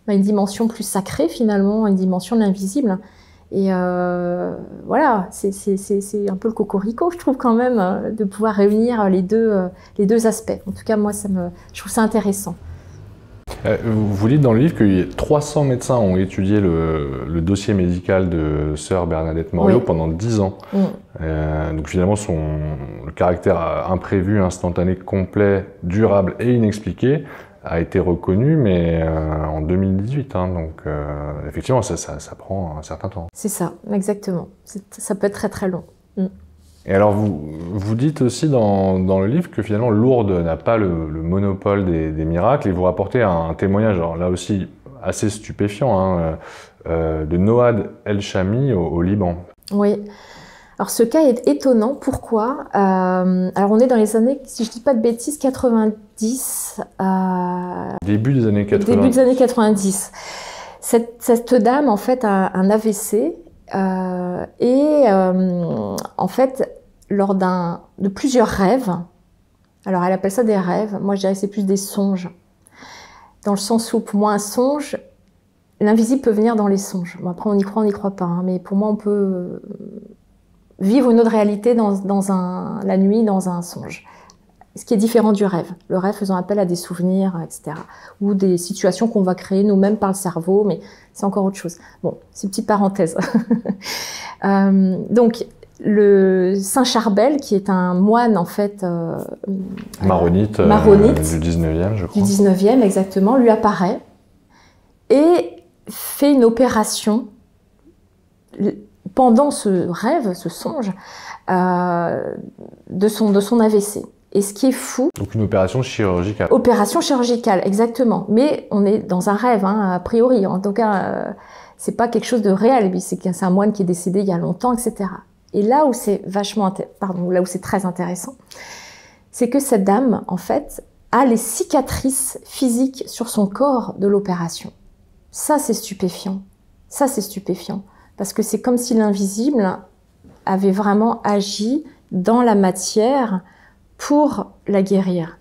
une dimension plus sacrée finalement, une dimension de l'invisible. Et voilà, c'est un peu le cocorico, je trouve quand même, de pouvoir réunir les deux aspects. En tout cas, moi, je trouve ça intéressant. Vous dites dans le livre que 300 médecins ont étudié le dossier médical de sœur Bernadette Moriot pendant 10 ans. Donc finalement, le caractère imprévu, instantané, complet, durable et inexpliqué a été reconnu, mais en 2018. Hein, donc effectivement, ça prend un certain temps. C'est ça, exactement. Ça peut être très long. Et alors, vous dites aussi dans le livre que finalement Lourdes n'a pas le monopole des miracles, et vous rapportez un témoignage, alors là aussi assez stupéfiant, hein, de Noad El-Chami au Liban. Oui. Alors ce cas est étonnant. Pourquoi? Alors on est dans les années, si je ne dis pas de bêtises, 90. Début des années 80. Début des années 90. Cette dame, en fait, a un AVC. Et en fait, lors de plusieurs rêves, alors elle appelle ça des rêves, moi je dirais que c'est plus des songes, dans le sens où pour moi un songe, l'invisible peut venir dans les songes. Bon, après, on y croit pas, hein, mais pour moi, on peut vivre une autre réalité la nuit dans un songe. Ce qui est différent du rêve. Le rêve faisant appel à des souvenirs, etc. Ou des situations qu'on va créer nous-mêmes par le cerveau, mais c'est encore autre chose. Bon, c'est une petite parenthèse. Donc, le Saint Charbel, qui est un moine, en fait... maronite, du 19e, je crois. Du 19e, exactement, lui apparaît et fait une opération pendant ce rêve, ce songe, de son AVC. Et ce qui est fou... Donc une opération chirurgicale. Opération chirurgicale, exactement. Mais on est dans un rêve, hein, a priori. En tout cas, c'est pas quelque chose de réel. C'est un moine qui est décédé il y a longtemps, etc. Et là où c'est là où c'est très intéressant, c'est que cette dame, en fait, a les cicatrices physiques sur son corps de l'opération. Ça, c'est stupéfiant. Ça, c'est stupéfiant. Parce que c'est comme si l'invisible avait vraiment agi dans la matière pour la guérir.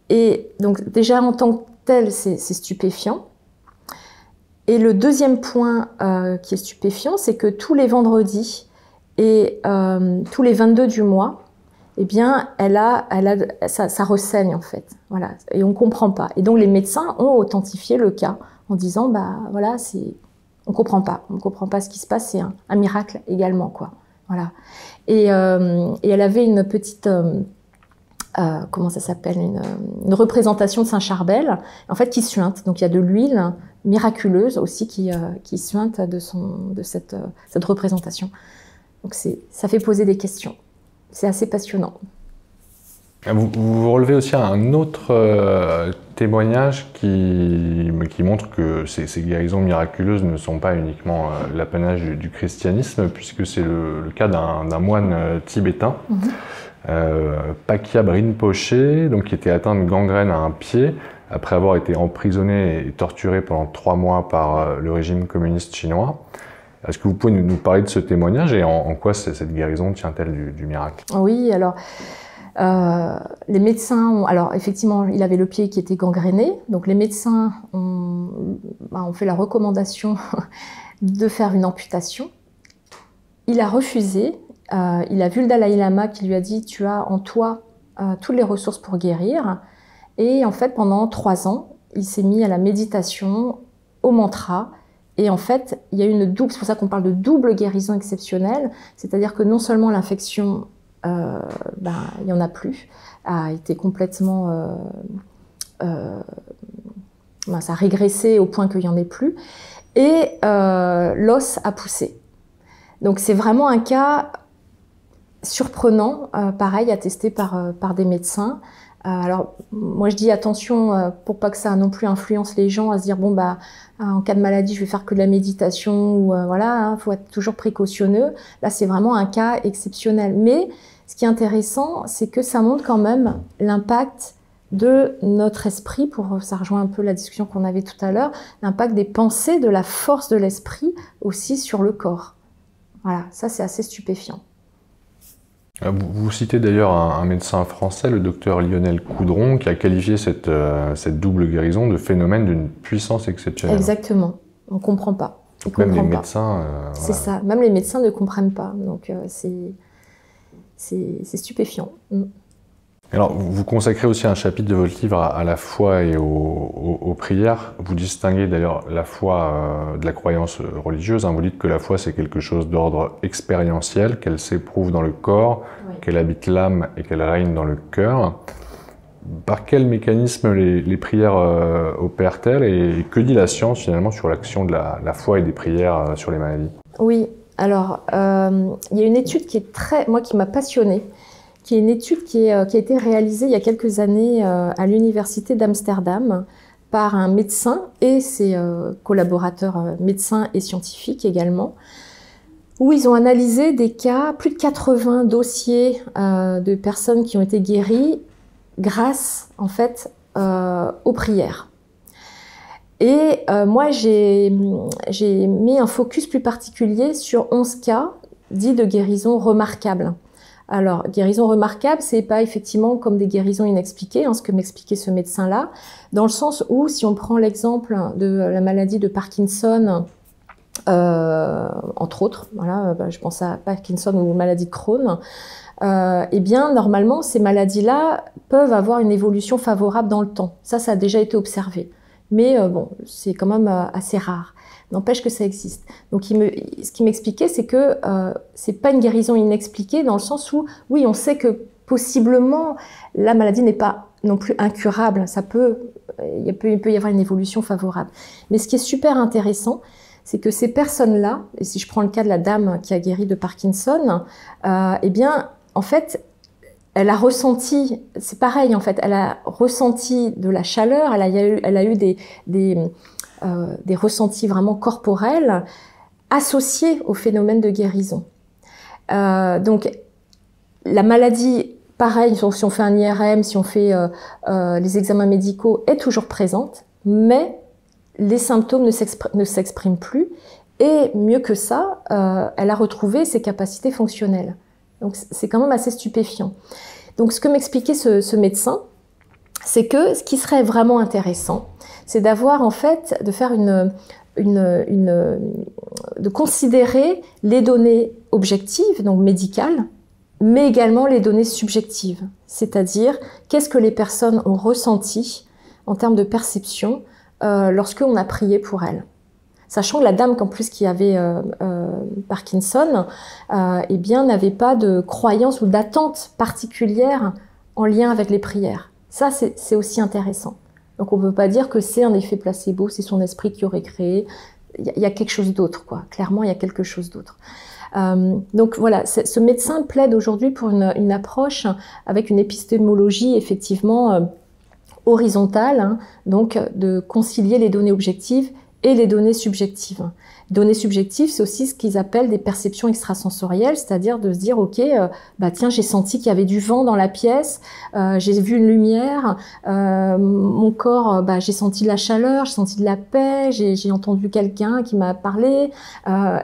Et donc déjà en tant que tel, c'est stupéfiant. Et le deuxième point qui est stupéfiant, c'est que tous les vendredis et tous les 22 du mois, eh bien, ça ressaigne en fait. Voilà. Et on comprend pas. Et donc les médecins ont authentifié le cas en disant, bah voilà, on comprend pas ce qui se passe, c'est un miracle également, quoi. Voilà. Et elle avait une petite comment ça s'appelle, une représentation de Saint Charbel, en fait, qui suinte. Donc il y a de l'huile miraculeuse aussi qui suinte de cette représentation. Donc ça fait poser des questions. C'est assez passionnant. Vous relevez aussi un autre témoignage qui montre que ces guérisons miraculeuses ne sont pas uniquement l'apanage du christianisme, puisque c'est le cas d'un moine tibétain, Pakyab Rinpoche, donc qui était atteint de gangrène à un pied, après avoir été emprisonné et torturé pendant 3 mois par le régime communiste chinois. Est-ce que vous pouvez nous parler de ce témoignage et en quoi cette guérison tient-elle du miracle? Oui, alors... les médecins alors effectivement, il avait le pied qui était gangréné, donc les médecins ont fait la recommandation de faire une amputation. Il a refusé, il a vu le Dalai Lama qui lui a dit « tu as en toi toutes les ressources pour guérir ». Et en fait, pendant 3 ans, il s'est mis à la méditation, au mantra. Et en fait, il y a eu c'est pour ça qu'on parle de double guérison exceptionnelle, c'est-à-dire que non seulement l'infection il n'y en a plus, a été complètement... ça a régressé au point qu'il n'y en ait plus, et l'os a poussé. Donc c'est vraiment un cas surprenant, pareil, attesté par des médecins. Alors moi je dis attention pour pas que ça non plus influence les gens à se dire bon en cas de maladie je vais faire que de la méditation ou voilà, faut être toujours précautionneux. Là c'est vraiment un cas exceptionnel, mais ce qui est intéressant c'est que ça montre quand même l'impact de notre esprit, ça rejoint un peu la discussion qu'on avait tout à l'heure, l'impact des pensées, de la force de l'esprit aussi sur le corps. Voilà, ça c'est assez stupéfiant. Vous citez d'ailleurs un médecin français, le docteur Lionel Coudron, qui a qualifié cette double guérison de phénomène d'une puissance exceptionnelle. Exactement, on ne comprend pas. Même les médecins... c'est ça, même les médecins ne comprennent pas, donc c'est stupéfiant. Alors, vous consacrez aussi un chapitre de votre livre à la foi et aux prières. Vous distinguez d'ailleurs la foi de la croyance religieuse. Vous dites que la foi, c'est quelque chose d'ordre expérientiel, qu'elle s'éprouve dans le corps, oui, qu'elle habite l'âme et qu'elle règne dans le cœur. Par quel mécanisme les prières opèrent-elles et que dit la science finalement sur l'action de la foi et des prières sur les maladies? Oui, alors il y a une étude qui m'a passionnée, qui est une étude qui a été réalisée il y a quelques années à l'université d'Amsterdam par un médecin et ses collaborateurs médecins et scientifiques également, où ils ont analysé des cas, plus de 80 dossiers de personnes qui ont été guéries grâce en fait aux prières. Et moi j'ai mis un focus plus particulier sur 11 cas dits de guérison remarquables. Alors, guérison remarquable, c'est pas effectivement comme des guérisons inexpliquées, ce que m'expliquait ce médecin-là, dans le sens où, si on prend l'exemple de la maladie de Parkinson, entre autres, voilà, je pense à Parkinson ou maladie de Crohn, eh bien, normalement, ces maladies-là peuvent avoir une évolution favorable dans le temps. Ça a déjà été observé. Mais bon, c'est quand même assez rare. N'empêche que ça existe. Donc, ce qu'il m'expliquait, c'est que c'est pas une guérison inexpliquée dans le sens où, oui, on sait que possiblement la maladie n'est pas non plus incurable. Il peut y avoir une évolution favorable. Mais ce qui est super intéressant, c'est que ces personnes-là, et si je prends le cas de la dame qui a guéri de Parkinson, eh bien, en fait, elle a ressenti, c'est pareil en fait, elle a ressenti de la chaleur, elle a eu des ressentis vraiment corporels associés au phénomène de guérison. Donc, la maladie, pareil, si on fait un IRM, si on fait les examens médicaux, est toujours présente, mais les symptômes ne s'expriment plus. Et mieux que ça, elle a retrouvé ses capacités fonctionnelles. Donc, c'est quand même assez stupéfiant. Donc, ce que m'expliquait ce médecin, c'est que ce qui serait vraiment intéressant, c'est d'avoir en fait, de faire de considérer les données objectives, donc médicales, mais également les données subjectives. C'est-à-dire, qu'est-ce que les personnes ont ressenti en termes de perception lorsqu'on a prié pour elles. Sachant que la dame, qu'en plus qui avait Parkinson, eh bien, n'avait pas de croyance ou d'attente particulière en lien avec les prières. Ça, c'est aussi intéressant. Donc, on ne peut pas dire que c'est un effet placebo, c'est son esprit qui aurait créé. Il y a quelque chose d'autre, quoi. Clairement, il y a quelque chose d'autre. Donc voilà, ce médecin plaide aujourd'hui pour une approche avec une épistémologie effectivement horizontale, donc de concilier les données objectives et les données subjectives. Données subjectives, c'est aussi ce qu'ils appellent des perceptions extrasensorielles, c'est-à-dire de se dire, ok, bah tiens, j'ai senti qu'il y avait du vent dans la pièce, j'ai vu une lumière, mon corps, bah, j'ai senti de la chaleur, j'ai senti de la paix, j'ai entendu quelqu'un qui m'a parlé.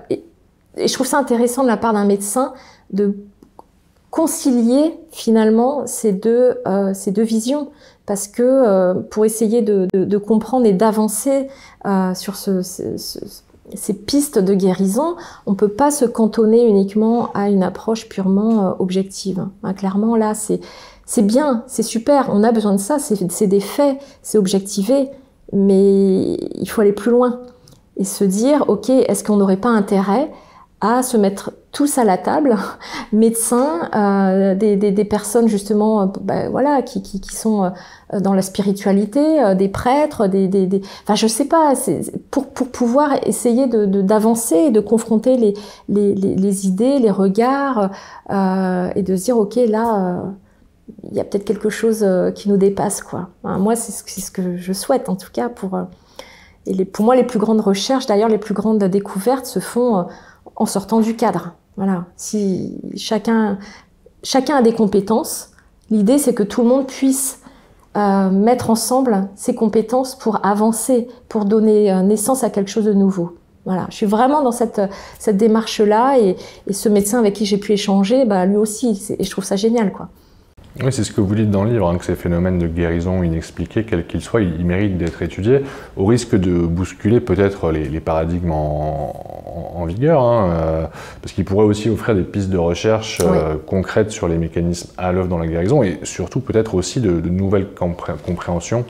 Et je trouve ça intéressant de la part d'un médecin de concilier finalement ces deux visions. Parce que pour essayer de comprendre et d'avancer sur ces pistes de guérison, on ne peut pas se cantonner uniquement à une approche purement objective. Clairement, là, c'est bien, c'est super, on a besoin de ça, c'est des faits, c'est objectivé, mais il faut aller plus loin et se dire, ok, est-ce qu'on n'aurait pas intérêt à se mettre tous à la table, médecins, des personnes justement, voilà, qui sont dans la spiritualité, des prêtres, enfin je sais pas, pour pouvoir essayer d'avancer et de confronter les idées, les regards, et de se dire ok là, il y a peut-être quelque chose qui nous dépasse quoi. Moi c'est ce que je souhaite en tout cas pour moi les plus grandes recherches, d'ailleurs les plus grandes découvertes se font en sortant du cadre. Voilà. Si chacun a des compétences, l'idée c'est que tout le monde puisse mettre ensemble ses compétences pour avancer, pour donner naissance à quelque chose de nouveau. Voilà. Je suis vraiment dans cette démarche-là et ce médecin avec qui j'ai pu échanger, bah, lui aussi, et je trouve ça génial, quoi. Oui, c'est ce que vous dites dans le livre, que ces phénomènes de guérison inexpliqués, quels qu'ils soient, ils méritent d'être étudiés, au risque de bousculer peut-être les paradigmes en vigueur, parce qu'ils pourraient aussi offrir des pistes de recherche concrètes sur les mécanismes à l'œuvre dans la guérison, et surtout peut-être aussi de nouvelles compréhensions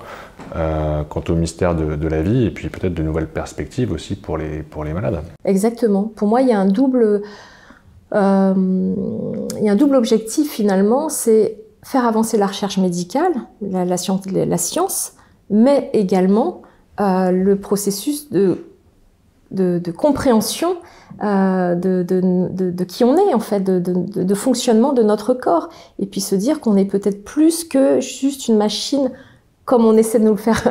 quant au mystère de la vie, et puis peut-être de nouvelles perspectives aussi pour les malades. Exactement. Pour moi, il y a un double objectif finalement, c'est faire avancer la recherche médicale, la science, mais également le processus de compréhension de qui on est en fait, de fonctionnement de notre corps, et puis se dire qu'on est peut-être plus que juste une machine comme on essaie de nous le faire,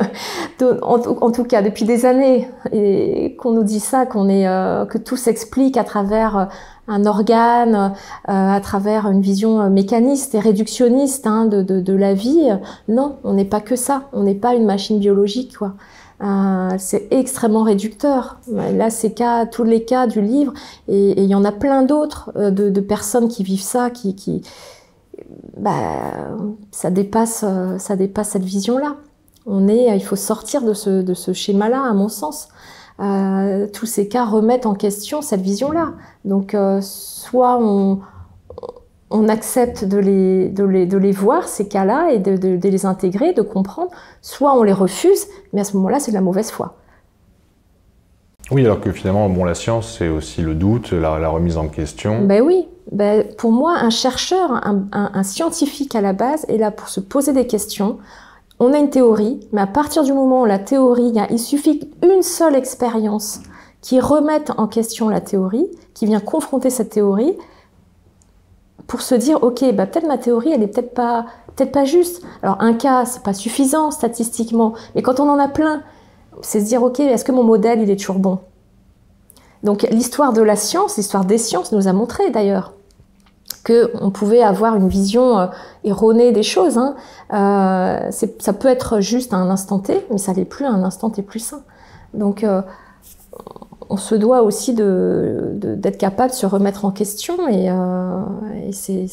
en tout cas depuis des années, et qu'on nous dit ça, que tout s'explique à travers un organe, à travers une vision mécaniste et réductionniste de la vie. Non, on n'est pas que ça, on n'est pas une machine biologique, quoi. c'est extrêmement réducteur. Là, c'est tous les cas du livre, et il y en a plein d'autres de personnes qui vivent ça, ça dépasse cette vision-là. Il faut sortir de ce schéma-là, à mon sens. Tous ces cas remettent en question cette vision-là. Donc, soit on accepte de les voir, ces cas-là, et de les intégrer, de comprendre, soit on les refuse, mais à ce moment-là, c'est de la mauvaise foi. Oui, alors que finalement, la science, c'est aussi le doute, la remise en question. Ben oui. Pour moi, un chercheur, un scientifique à la base, est là pour se poser des questions. On a une théorie, mais à partir du moment où la théorie, il suffit une seule expérience qui remette en question la théorie, qui vient confronter cette théorie, pour se dire, ok, peut-être ma théorie, elle est peut-être pas juste. Alors un cas, c'est pas suffisant statistiquement, mais quand on en a plein, c'est se dire, ok, est-ce que mon modèle, il est toujours bon? Donc l'histoire de la science, l'histoire des sciences nous a montré d'ailleurs qu'on pouvait avoir une vision erronée des choses. Ça peut être juste à un instant T, mais ça l'est plus à un instant T plus sain. Donc on se doit aussi d'être capable de se remettre en question, et c'est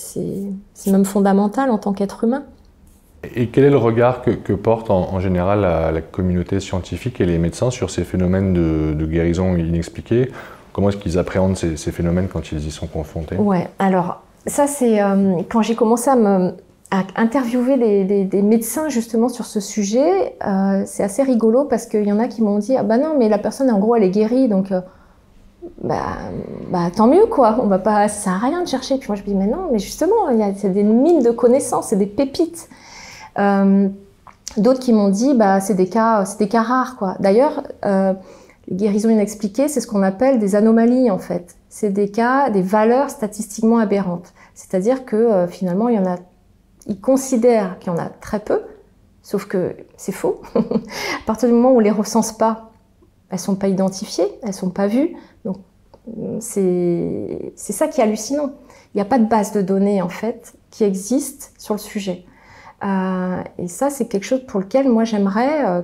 même fondamental en tant qu'être humain. Et quel est le regard que porte en général la communauté scientifique et les médecins sur ces phénomènes de guérison inexpliquée? Comment est-ce qu'ils appréhendent ces phénomènes quand ils y sont confrontés? Ouais, alors ça c'est quand j'ai commencé à interviewer des médecins justement sur ce sujet, c'est assez rigolo parce qu'il y en a qui m'ont dit, ah bah non, mais la personne en gros elle est guérie, donc tant mieux quoi, on va pas, ça sert à rien de chercher. Puis moi je me dis, mais non, mais justement, c'est des mines de connaissances, c'est des pépites. D'autres qui m'ont dit, c'est des cas rares quoi. D'ailleurs, les guérisons inexpliquées, c'est ce qu'on appelle des anomalies en fait. C'est des cas, des valeurs statistiquement aberrantes. C'est-à-dire que finalement, ils considèrent qu'il y en a très peu, sauf que c'est faux. À partir du moment où on les recense pas, elles sont pas identifiées, elles sont pas vues. Donc c'est ça qui est hallucinant. Il n'y a pas de base de données en fait qui existe sur le sujet. Et ça, c'est quelque chose pour lequel moi j'aimerais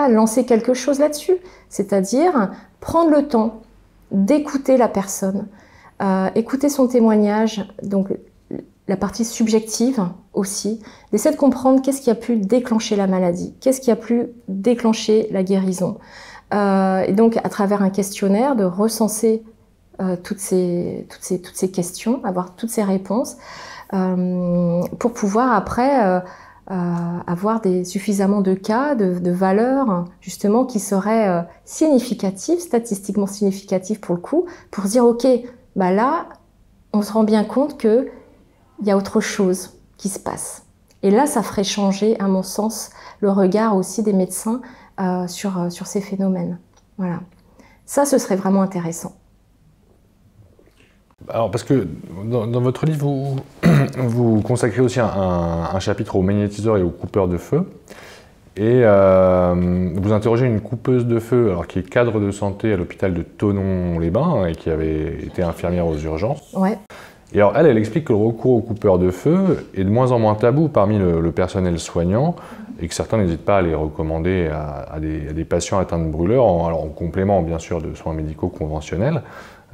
lancer quelque chose là-dessus. C'est-à-dire prendre le temps d'écouter la personne, écouter son témoignage, donc la partie subjective aussi, d'essayer de comprendre qu'est-ce qui a pu déclencher la maladie, qu'est-ce qui a pu déclencher la guérison. Et donc, à travers un questionnaire, de recenser toutes ces questions, avoir toutes ces réponses, pour pouvoir après avoir suffisamment de cas, de valeurs, justement, qui seraient significatives, statistiquement significatives pour le coup, pour se dire, ok, là, on se rend bien compte qu'il y a autre chose qui se passe. Et là, ça ferait changer, à mon sens, le regard aussi des médecins sur ces phénomènes. Voilà. Ça, ce serait vraiment intéressant. Alors, parce que dans votre livre, vous consacrez aussi un chapitre aux magnétiseurs et aux coupeurs de feu. Et vous interrogez une coupeuse de feu, alors qui est cadre de santé à l'hôpital de Thonon-les-Bains et qui avait été infirmière aux urgences. Ouais. Et alors, elle explique que le recours aux coupeurs de feu est de moins en moins tabou parmi le personnel soignant et que certains n'hésitent pas à les recommander à des patients atteints de brûleurs, en complément bien sûr de soins médicaux conventionnels,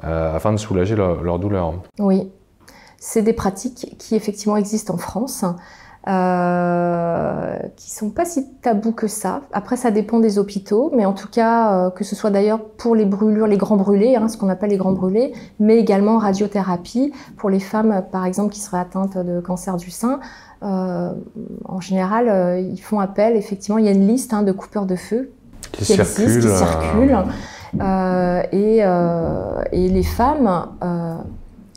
afin de soulager leur douleur. Oui, c'est des pratiques qui effectivement existent en France, qui sont pas si tabous que ça. Après, ça dépend des hôpitaux, mais en tout cas, que ce soit d'ailleurs pour les brûlures, les grands brûlés, ce qu'on appelle les grands brûlés, mais également radiothérapie pour les femmes, par exemple, qui seraient atteintes de cancer du sein. En général, ils font appel, effectivement, il y a une liste de coupeurs de feu qui circulent. Et les femmes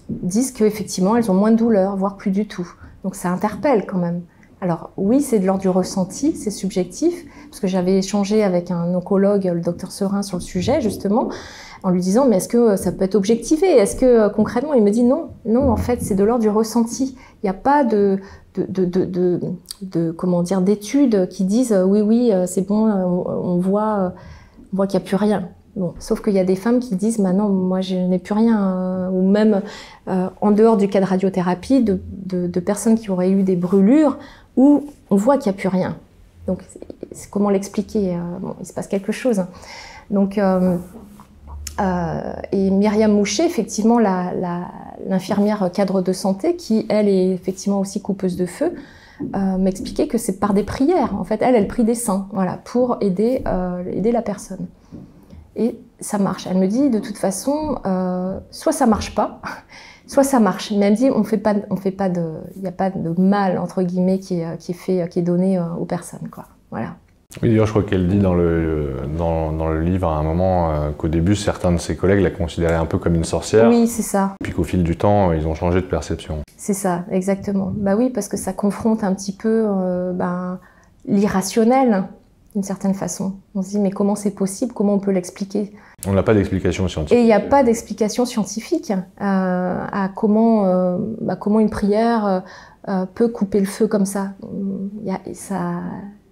disent qu'effectivement, elles ont moins de douleur, voire plus du tout. Donc ça interpelle quand même. Alors oui, c'est de l'ordre du ressenti, c'est subjectif, parce que j'avais échangé avec un oncologue, le docteur Serin, sur le sujet, justement, en lui disant, mais est-ce que ça peut être objectivé? Est-ce que concrètement, il me dit non, en fait, c'est de l'ordre du ressenti. Il n'y a pas d'études qui disent, oui, c'est bon, on voit qu'il n'y a plus rien. Bon, sauf qu'il y a des femmes qui disent, non, moi je n'ai plus rien, ou même en dehors du cas de radiothérapie, de personnes qui auraient eu des brûlures où on voit qu'il n'y a plus rien. Donc comment l'expliquer? Bon, il se passe quelque chose. Donc, et Myriam Mouchet, effectivement, l'infirmière cadre de santé, qui, elle, est effectivement aussi coupeuse de feu, m'expliquait que c'est par des prières. En fait, elle prie des saints, voilà, pour aider la personne. Et ça marche. Elle me dit, de toute façon, soit ça marche pas, soit ça marche. Mais elle me dit, il n'y a pas de mal, entre guillemets, qui est donné aux personnes, quoi. Voilà. Oui, d'ailleurs, je crois qu'elle dit dans le livre à un moment qu'au début, certains de ses collègues la considéraient un peu comme une sorcière. Oui, c'est ça. Puis qu'au fil du temps, ils ont changé de perception. C'est ça, exactement. Bah oui, parce que ça confronte un petit peu l'irrationnel, d'une certaine façon. On se dit, mais comment c'est possible? Comment on peut l'expliquer? On n'a pas d'explication scientifique. Et il n'y a pas d'explication scientifique à comment une prière peut couper le feu comme ça.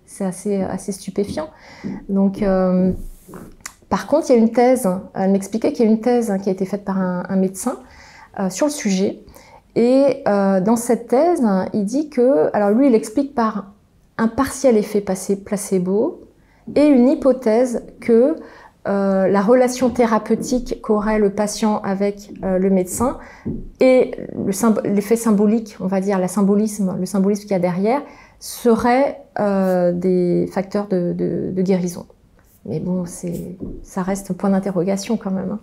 C'est assez stupéfiant. Donc, par contre, il y a une thèse, elle m'expliquait qu'il y a une thèse qui a été faite par un médecin sur le sujet. Et dans cette thèse, il dit que, alors lui, il explique par un partiel effet placebo et une hypothèse que la relation thérapeutique qu'aurait le patient avec le médecin et l'effet symbolique, on va dire, le symbolisme qu'il y a derrière, seraient des facteurs de guérison. Mais bon, ça reste un point d'interrogation quand même.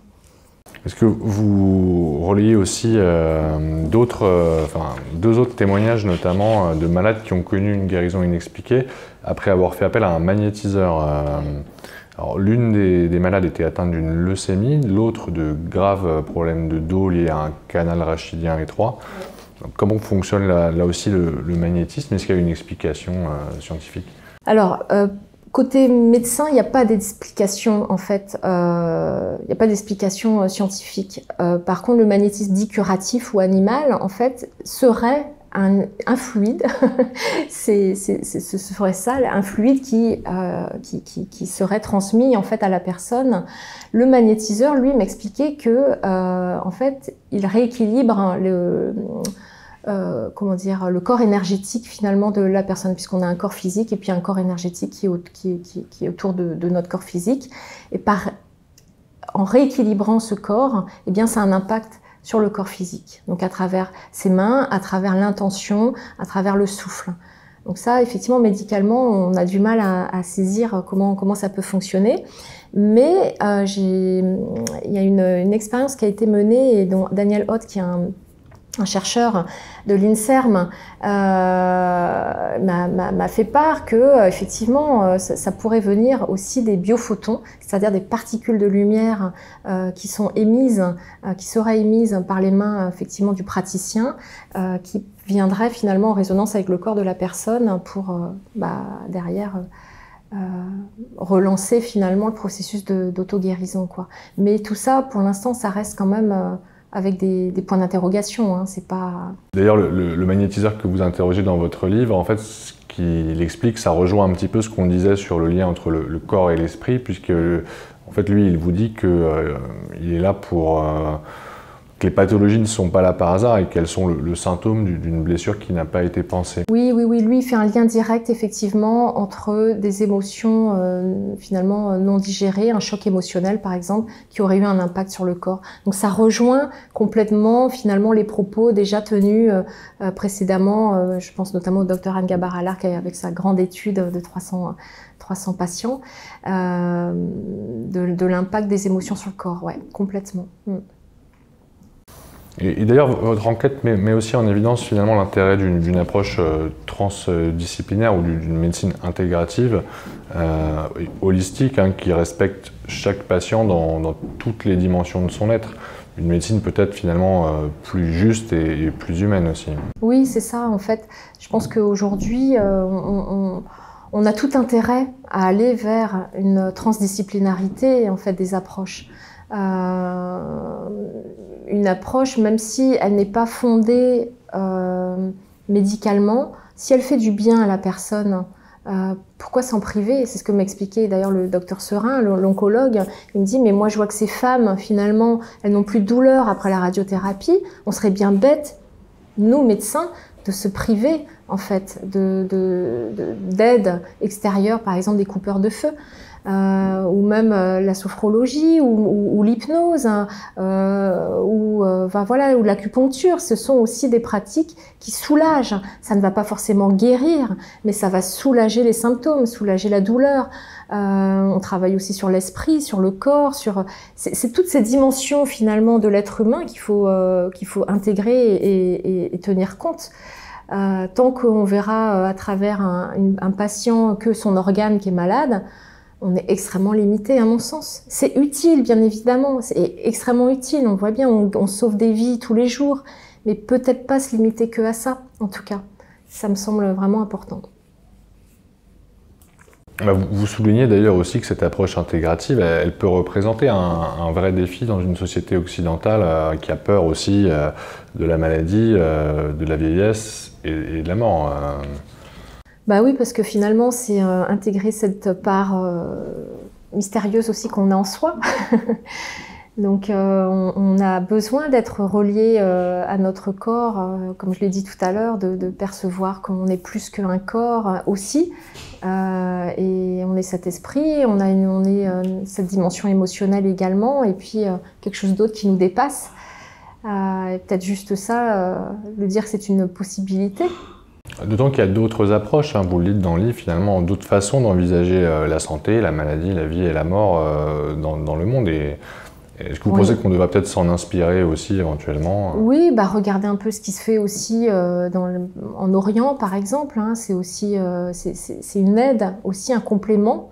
Est-ce que vous relayez aussi deux autres témoignages, notamment de malades qui ont connu une guérison inexpliquée après avoir fait appel à un magnétiseur? Alors, l'une des malades était atteinte d'une leucémie, l'autre de graves problèmes de dos liés à un canal rachidien étroit. Donc, comment fonctionne là aussi le magnétisme? Est-ce qu'il y a une explication scientifique? Alors, côté médecin, il n'y a pas d'explication en fait, il n'y a pas d'explication scientifique. Par contre, le magnétisme dit curatif ou animal, en fait, serait un fluide, ce serait ça, un fluide qui serait transmis en fait à la personne. Le magnétiseur, lui, m'expliquait que en fait, il rééquilibre le corps énergétique finalement de la personne, puisqu'on a un corps physique et puis un corps énergétique qui est autour de notre corps physique. Et en rééquilibrant ce corps, eh bien, ça a un impact sur le corps physique. Donc à travers ses mains, à travers l'intention, à travers le souffle. Donc ça, effectivement, médicalement, on a du mal à saisir comment ça peut fonctionner. Mais il y a une expérience qui a été menée et dont Daniel Hoth, qui est un chercheur de l'INSERM, m'a fait part que effectivement ça pourrait venir aussi des biophotons, c'est-à-dire des particules de lumière qui seraient émises par les mains effectivement du praticien, qui viendraient finalement en résonance avec le corps de la personne pour derrière relancer finalement le processus d'auto-guérison, quoi. Mais tout ça, pour l'instant, ça reste quand même avec des points d'interrogation, hein, c'est pas... D'ailleurs, le magnétiseur que vous interrogez dans votre livre, en fait, ce qu'il explique, ça rejoint un petit peu ce qu'on disait sur le lien entre le corps et l'esprit, puisque, en fait, lui, il vous dit qu'il est là pour... que les pathologies ne sont pas là par hasard et qu'elles sont le symptôme d'une blessure qui n'a pas été pensée. Oui, lui, il fait un lien direct, effectivement, entre des émotions finalement non digérées, un choc émotionnel, par exemple, qui aurait eu un impact sur le corps. Donc ça rejoint complètement, finalement, les propos déjà tenus précédemment, je pense notamment au Dr Anne Gabar-Allard, avec sa grande étude de 300 patients, de l'impact des émotions sur le corps, ouais, complètement. Et d'ailleurs, votre enquête met aussi en évidence finalement l'intérêt d'une approche transdisciplinaire ou d'une médecine intégrative, holistique, hein, qui respecte chaque patient dans toutes les dimensions de son être. Une médecine peut-être finalement plus juste et plus humaine aussi. Oui, c'est ça en fait. Je pense qu'aujourd'hui, on a tout intérêt à aller vers une transdisciplinarité en fait, des approches. Une approche, même si elle n'est pas fondée médicalement, si elle fait du bien à la personne, pourquoi s'en priver? C'est ce que m'expliquait d'ailleurs le docteur Serin, l'oncologue. Il me dit, mais moi je vois que ces femmes, finalement, elles n'ont plus de douleur après la radiothérapie. On serait bien bêtes, nous médecins, de se priver en fait, d'aide extérieure, par exemple des coupeurs de feu. Ou même la sophrologie ou l'hypnose, hein, ou l'acupuncture. Ce sont aussi des pratiques qui soulagent. Ça ne va pas forcément guérir, mais ça va soulager les symptômes, soulager la douleur. On travaille aussi sur l'esprit, sur le corps, c'est toutes ces dimensions finalement de l'être humain qu'il faut intégrer et tenir compte. Tant qu'on verra à travers un patient que son organe qui est malade, on est extrêmement limité à mon sens. C'est utile, bien évidemment, c'est extrêmement utile. On voit bien, on sauve des vies tous les jours, mais peut-être pas se limiter que à ça, en tout cas. Ça me semble vraiment important. Vous soulignez d'ailleurs aussi que cette approche intégrative, elle peut représenter un vrai défi dans une société occidentale qui a peur aussi de la maladie, de la vieillesse et de la mort. Bah oui, parce que finalement, c'est intégrer cette part mystérieuse aussi qu'on a en soi. Donc, on a besoin d'être relié à notre corps, comme je l'ai dit tout à l'heure, de percevoir qu'on est plus qu'un corps aussi. Et on est cet esprit, on est cette dimension émotionnelle également, et puis quelque chose d'autre qui nous dépasse. Et peut-être juste ça, le dire que c'est une possibilité. D'autant qu'il y a d'autres approches, hein, vous le dites dans le livre, finalement, d'autres façons d'envisager la santé, la maladie, la vie et la mort dans le monde. Est-ce que vous pensez qu'on devrait peut-être s'en inspirer aussi éventuellement? Oui, regarder un peu ce qui se fait aussi en Orient, par exemple. Hein, c'est aussi c'est une aide, aussi un complément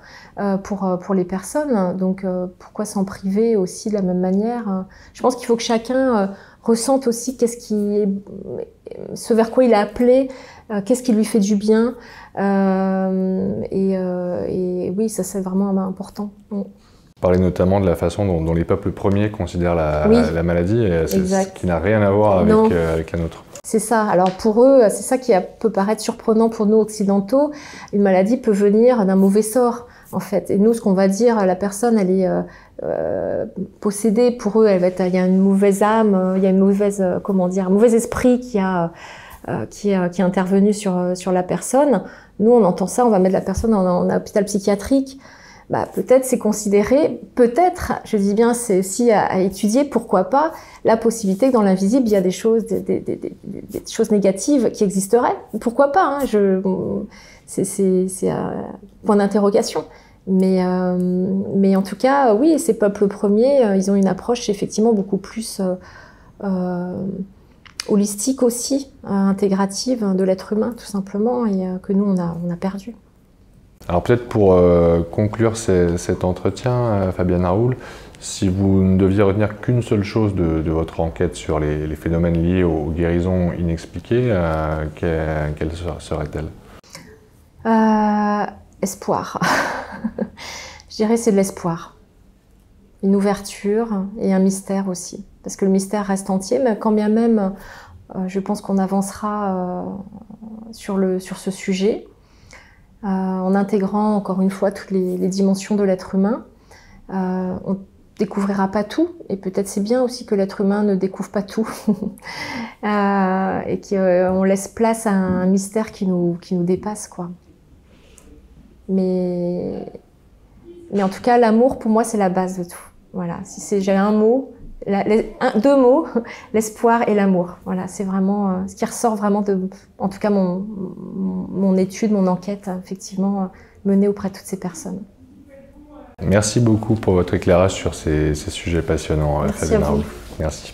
pour les personnes. Donc pourquoi s'en priver aussi de la même manière? Je pense qu'il faut que chacun ressente aussi ce vers quoi il est appelé, qu'est-ce qui lui fait du bien. Et oui, ça c'est vraiment important. Parler notamment de la façon dont les peuples premiers considèrent la maladie, ce qui n'a rien à voir avec la nôtre. C'est ça. Alors pour eux, c'est ça qui peut paraître surprenant pour nous occidentaux. Une maladie peut venir d'un mauvais sort, en fait. Et nous, ce qu'on va dire, la personne, elle est possédée. Pour eux, il y a une mauvaise âme, il y a une mauvaise, un mauvais esprit qui est intervenu sur la personne. Nous, on entend ça, on va mettre la personne en hôpital psychiatrique. Peut-être c'est considéré, peut-être, je dis bien, c'est aussi à étudier, pourquoi pas, la possibilité que dans l'invisible, il y a des choses négatives qui existeraient. Pourquoi pas, hein, c'est un point d'interrogation. Mais en tout cas, oui, ces peuples premiers, ils ont une approche effectivement beaucoup plus holistique aussi, intégrative de l'être humain, tout simplement, et que nous, on a perdu. Alors peut-être pour conclure cet entretien, Fabienne Raoul, si vous ne deviez retenir qu'une seule chose de votre enquête sur les phénomènes liés aux guérisons inexpliquées, quelle serait-elle? Espoir. Je dirais c'est de l'espoir. Une ouverture et un mystère aussi. Parce que le mystère reste entier, mais quand bien même, je pense qu'on avancera sur ce sujet. En intégrant encore une fois toutes les dimensions de l'être humain. On découvrira pas tout, et peut-être c'est bien aussi que l'être humain ne découvre pas tout, et qu'on laisse place à un mystère qui nous dépasse, quoi. Mais en tout cas, l'amour, pour moi, c'est la base de tout. Voilà, si j'ai un mot, deux mots, l'espoir et l'amour. Voilà, c'est vraiment ce qui ressort vraiment en tout cas mon étude, mon enquête, effectivement, menée auprès de toutes ces personnes. Merci beaucoup pour votre éclairage sur ces sujets passionnants, Fabienne Raoul. Merci.